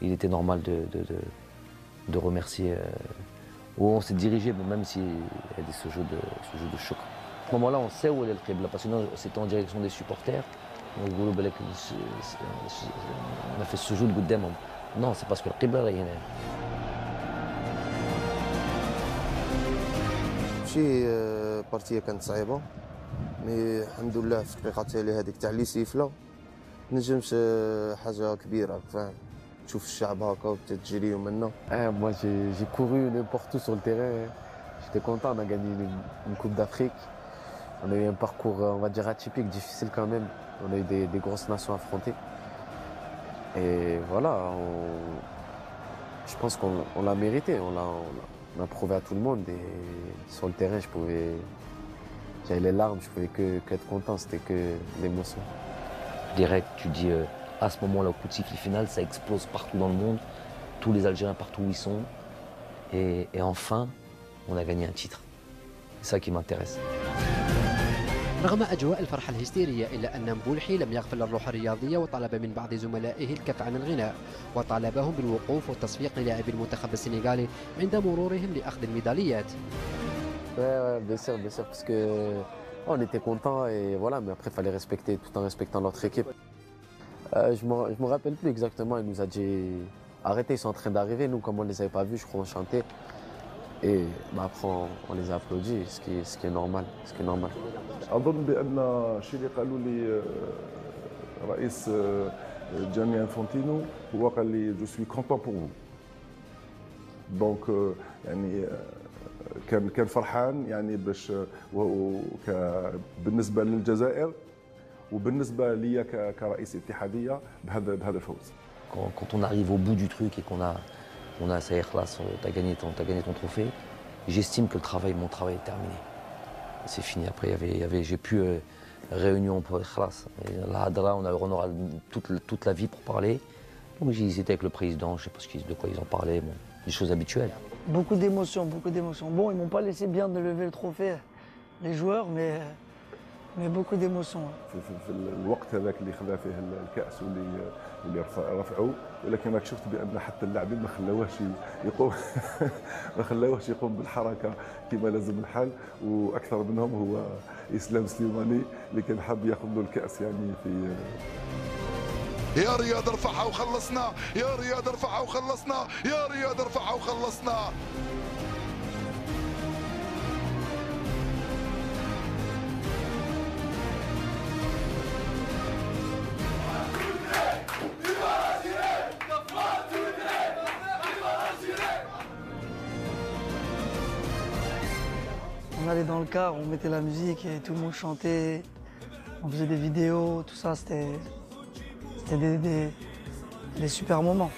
il était normal de remercier. Où on s'est dirigé, même s'il y a ce jeu de choc. À ce moment-là, on sait où est le qibla, parce que sinon c'était en direction des supporters. On a fait ce jeu de Gouddem. Non, c'est parce que le qibla il y en a. ماشي بارتيه كانت صعيبه مي الحمد لله في الدقيقه اللي هذيك تاع لي سيفله نجمش حاجه كبيره فاهم تشوف الشعب هكا وتجري منا. Moi j'ai couru n'importe où sur le terrain. J'étais content, on a gagné une Coupe d'Afrique. On a eu un parcours, on va dire, atypique, difficile quand même. On a eu des grosses nations affrontées. Et voilà, je pense qu'on l'a mérité. On a prouvé à tout le monde. Et sur le terrain, j'avais les larmes, je pouvais qu'être content, c'était que l'émotion. Direct, tu dis, à ce moment-là, au coup de sifflet final, ça explose partout dans le monde. Tous les Algériens, partout où ils sont. Et enfin, on a gagné un titre. C'est ça qui m'intéresse. رغم أجواء الفرحة الهستيرية إلا أن مبولحي لم يغفل الروح الرياضية وطلب من بعض زملائه الكف عن الغناء وطالبهم بالوقوف والتصفيق للاعبي المنتخب السنغالي عند مرورهم لأخذ الميداليات. Ouais, bien sûr, parce que on était contents et voilà, mais après il fallait respecter tout en respectant notre équipe. Je me rappelle plus exactement, il nous a dit arrêtez, ils sont en train d'arriver, nous comme on les avait pas vus, je crois on chantait. Et après on les a applaudis, ce qui est normal, أظن بأن الشيء اللي قالوا لي رئيس جاني انفونتينو هو قال لي جو سوي كونتون بور فو. دونك يعني كان فرحان يعني باش بالنسبه للجزائر وبالنسبه لي كرئيس اتحاديه بهذا الفوز. Quand on arrive au bout du truc et on a ça y est, t'as gagné ton trophée, j'estime que mon travail est terminé. C'est fini. Après, j'ai plus réunion pour Khlas. Là, on aura toute la vie pour parler. Donc ils étaient avec le président, je sais pas de quoi ils en parlaient, bon, des choses habituelles. Beaucoup d'émotions. Bon, ils m'ont pas laissé bien de lever le trophée, les joueurs, mais beaucoup d'émotions. في الوقت هذاك اللي خذا فيه الكأس واللي رفعوا، ولكن راك شفت بأن حتى اللاعبين ما خلاوهش يقوم بالحركة كما لازم الحال، وأكثر منهم هو إسلام سليماني اللي كان حاب ياخذ له الكأس يعني في يا رياض ارفعها وخلصنا، يا رياض ارفعها وخلصنا، يا رياض ارفعها وخلصنا. On allait dans le car, on mettait la musique et tout le monde chantait, on faisait des vidéos, tout ça, c'était des super moments.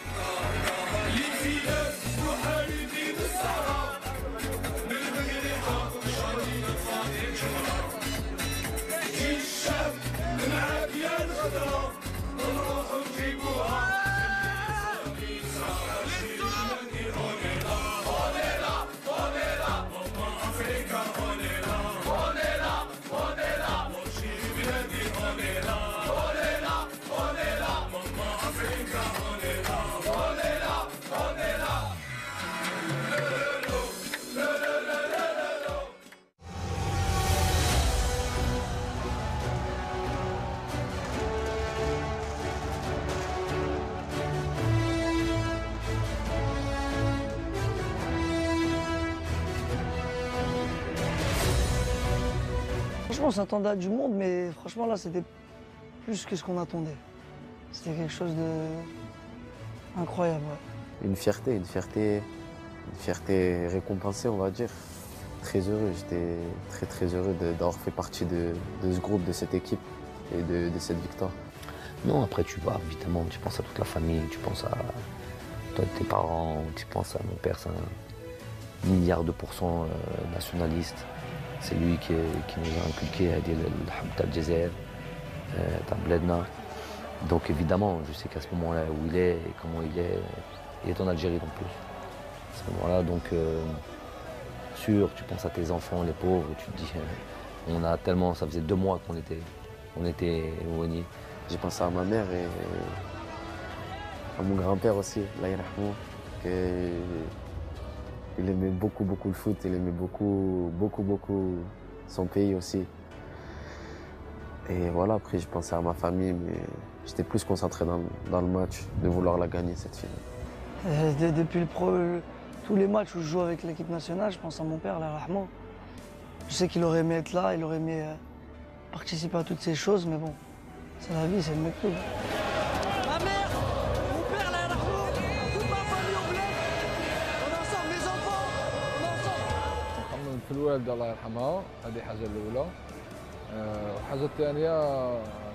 Franchement, on s'attendait à du monde, mais franchement, là, c'était plus que ce qu'on attendait. C'était quelque chose d'incroyable. Ouais. Une fierté récompensée, on va dire. Très heureux, j'étais très heureux d'avoir fait partie de ce groupe, de cette équipe et de cette victoire. Non, après tu vas, évidemment, tu penses à toute la famille, tu penses à toi, tes parents, tu penses à mon père, c'est un milliard de % nationaliste. C'est lui qui nous a inculqué à dire le Hamd al-Jazair, Tabledna. Donc évidemment, je sais qu'à ce moment-là où il est et comment il est en Algérie en plus. À ce moment-là, donc sûr, tu penses à tes enfants, les pauvres, tu te dis, on a tellement, ça faisait 2 mois qu'on était éloignés. J'ai pensé à ma mère et à mon grand-père aussi, Allah yarhamou, il aimait beaucoup le foot, il aimait beaucoup son pays aussi. Et voilà, après je pensais à ma famille, mais j'étais plus concentré dans le match, de vouloir la gagner cette finale. Depuis tous les matchs où je joue avec l'équipe nationale, je pense à mon père, Allah yarhamou. Je sais qu'il aurait aimé être là, il aurait aimé participer à toutes ces choses, mais bon, c'est la vie, c'est le mec. Ma mère, mon père, Allah yarhamou, toute ma famille au bled, on est ensemble, mes enfants, on est ensemble. نخمم في الوالده الله يرحمها، هذه حاجه الاولى. الحاجه الثانيه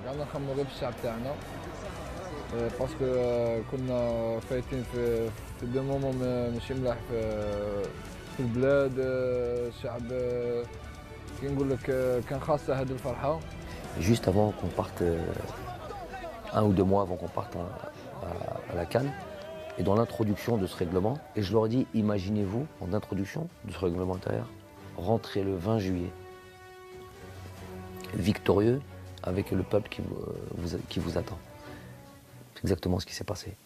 قعدنا نخمموا غير في الشعب تاعنا، باسكو كنا فايتين في دي مومون ماشي ملاح في البلاد. الشعب كي نقول لك كان خاصه هذه الفرحه. Juste avant qu'on parte, 1 ou 2 mois avant qu'on parte à la CAN, et dans l'introduction de ce règlement, et je leur ai dit, imaginez-vous, en introduction de ce règlement intérieur, rentrer le 20 juillet victorieux avec le peuple qui vous attend. C'est exactement ce qui s'est passé.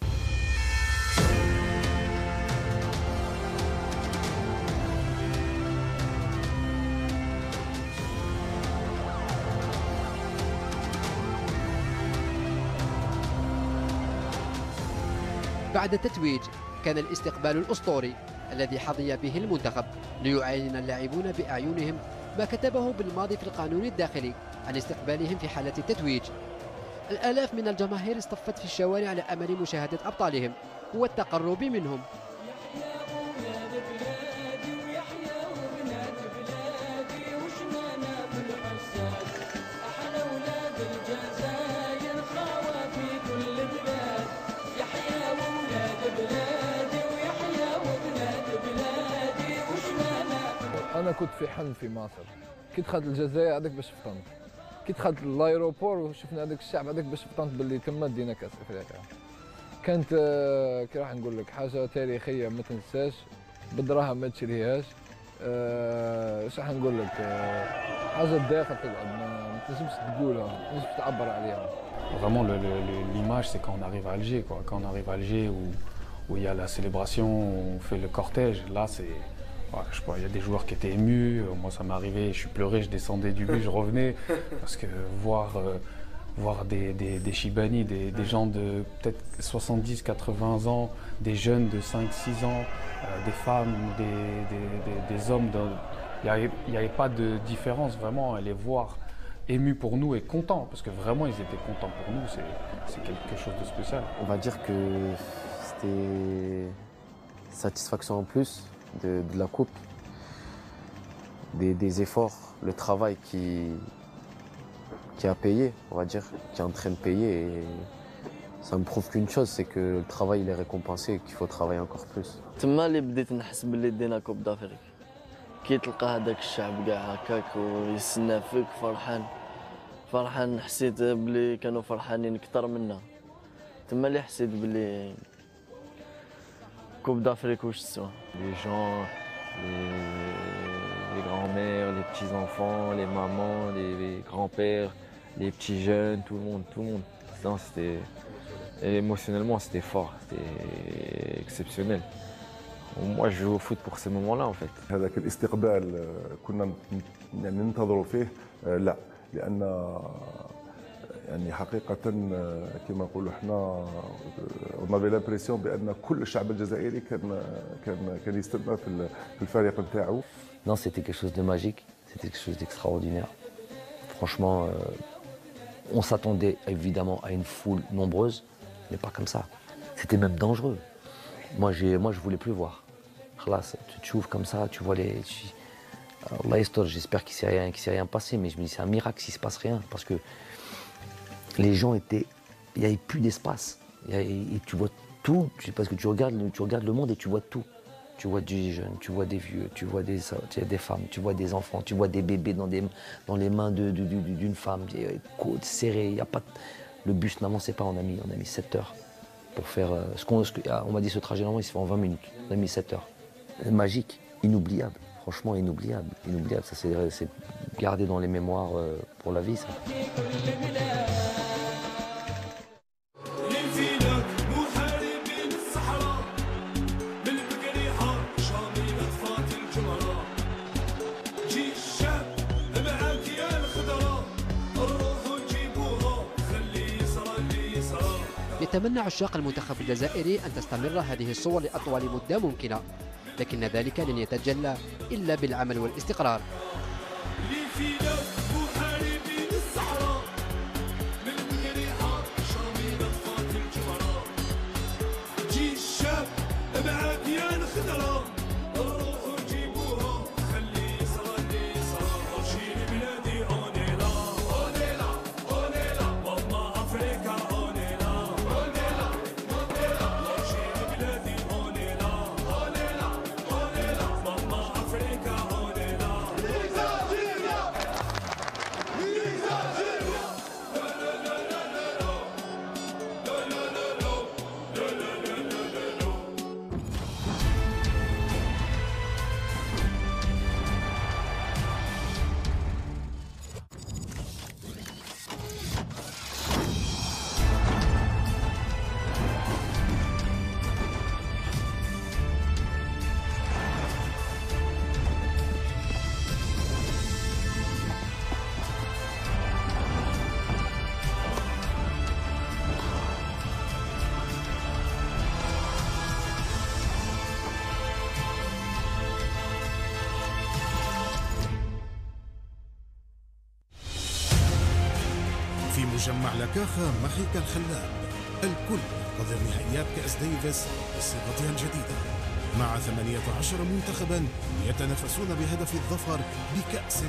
بعد التتويج كان الاستقبال الأسطوري الذي حظي به المنتخب ليعاين اللاعبون بأعينهم ما كتبه بالماضي في القانون الداخلي عن استقبالهم في حالة التتويج. الآلاف من الجماهير اصطفت في الشوارع لأمل مشاهدة أبطالهم والتقرب منهم. أنا كنت في حلم في مصر، كي دخلت الجزائر هذاك باش فطنت، كي دخلت لايروبور وشفنا هذاك الشعب هذاك باش فطنت باللي تما دينا كاس افريقيا. كانت كي راح نقول لك حاجه تاريخيه ما تنساش، بالدراهم ما تشريهاش. اش راح نقول لك، حاجه داخل تقعد ما تنجمش تقولها، ما تنجمش تعبر عليها. Vraiment, l'image, c'est quand on arrive à Alger, quoi. Quand on arrive à Alger où il y a la célébration, on fait le cortège. Là, c'est, ouais, je sais pas, il y a des joueurs qui étaient émus. Moi, ça m'est arrivé, je pleurais, je descendais du bus, je revenais parce que voir des Chibani, des gens de peut-être 70, 80 ans, des jeunes de 5, 6 ans, des femmes, des hommes, il n'y avait pas de différence vraiment. Les voir émus pour nous et contents, parce que vraiment ils étaient contents pour nous, c'est quelque chose de spécial. On va dire que c'était satisfaction en plus de la coupe, des efforts, le travail qui a payé, on va dire, qui est en train de payer. Et ça me prouve qu'une chose, c'est que le travail il est récompensé et qu'il faut travailler encore plus. تما اللي بديت نحس باللي دينا كوب دافريك، كي تلقى هذاك الشعب كاع هكاك ويستنى فيك فرحان حسيت بلي كانوا فرحانين اكثر منا. تما اللي حسيت بلي كوب دافريك واش تسوى. Les gens, les grands-mères, les petits-enfants, les mamans, les grands-pères, les petits jeunes, tout le monde. Non, c'était émotionnellement c'était fort, c'était exceptionnel. Moi je joue au foot pour ces moments-là en fait. هذاك الاستقبال كنا يعني ننتظروا فيه لا، لأن يعني حقيقة كما نقولوا احنا on avait l'impression بأن كل الشعب الجزائري كان يستنى في الفريق نتاعو. Non, c'était quelque chose de magique, c'était quelque chose d'extraordinaire. Franchement, on s'attendait évidemment à une foule nombreuse, mais pas comme ça. C'était même dangereux. Moi, je voulais plus voir. Là, tu ouvres comme ça, tu vois les. Allah Estor, j'espère qu'il ne s'est rien passé, mais je me dis c'est un miracle s'il ne se passe rien, parce que les gens étaient. Il n'y avait plus d'espace. Et tu vois tout, parce que tu regardes le monde et tu vois tout. Tu vois des jeunes, tu vois des vieux, tu vois des femmes, tu vois des enfants, tu vois des bébés dans les mains d'une femme, côtes serrées, il y a pas. Le bus n'avançait pas, on a mis 7 heures pour faire. On m'a dit ce trajet normalement il se fait en 20 minutes. On a mis 7 heures. Magique, inoubliable, franchement inoubliable. Ça c'est gardé dans les mémoires pour la vie ça. يتمنى عشاق المنتخب الجزائري أن تستمر هذه الصور لأطول مدة ممكنة، لكن ذلك لن يتجلى إلا بالعمل والاستقرار. في مجمع لاكاخا محيك الخلاب الكل ينتظر نهائيات كأس ديفيس بصيغتها الجديدة مع 18 منتخبا يتنافسون بهدف الظفر بكأس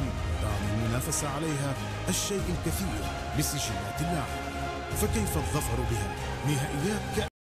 تعني المنافسة عليها الشيء الكثير بسجلات اللاعب. فكيف الظفر بها؟ نهائيات كأس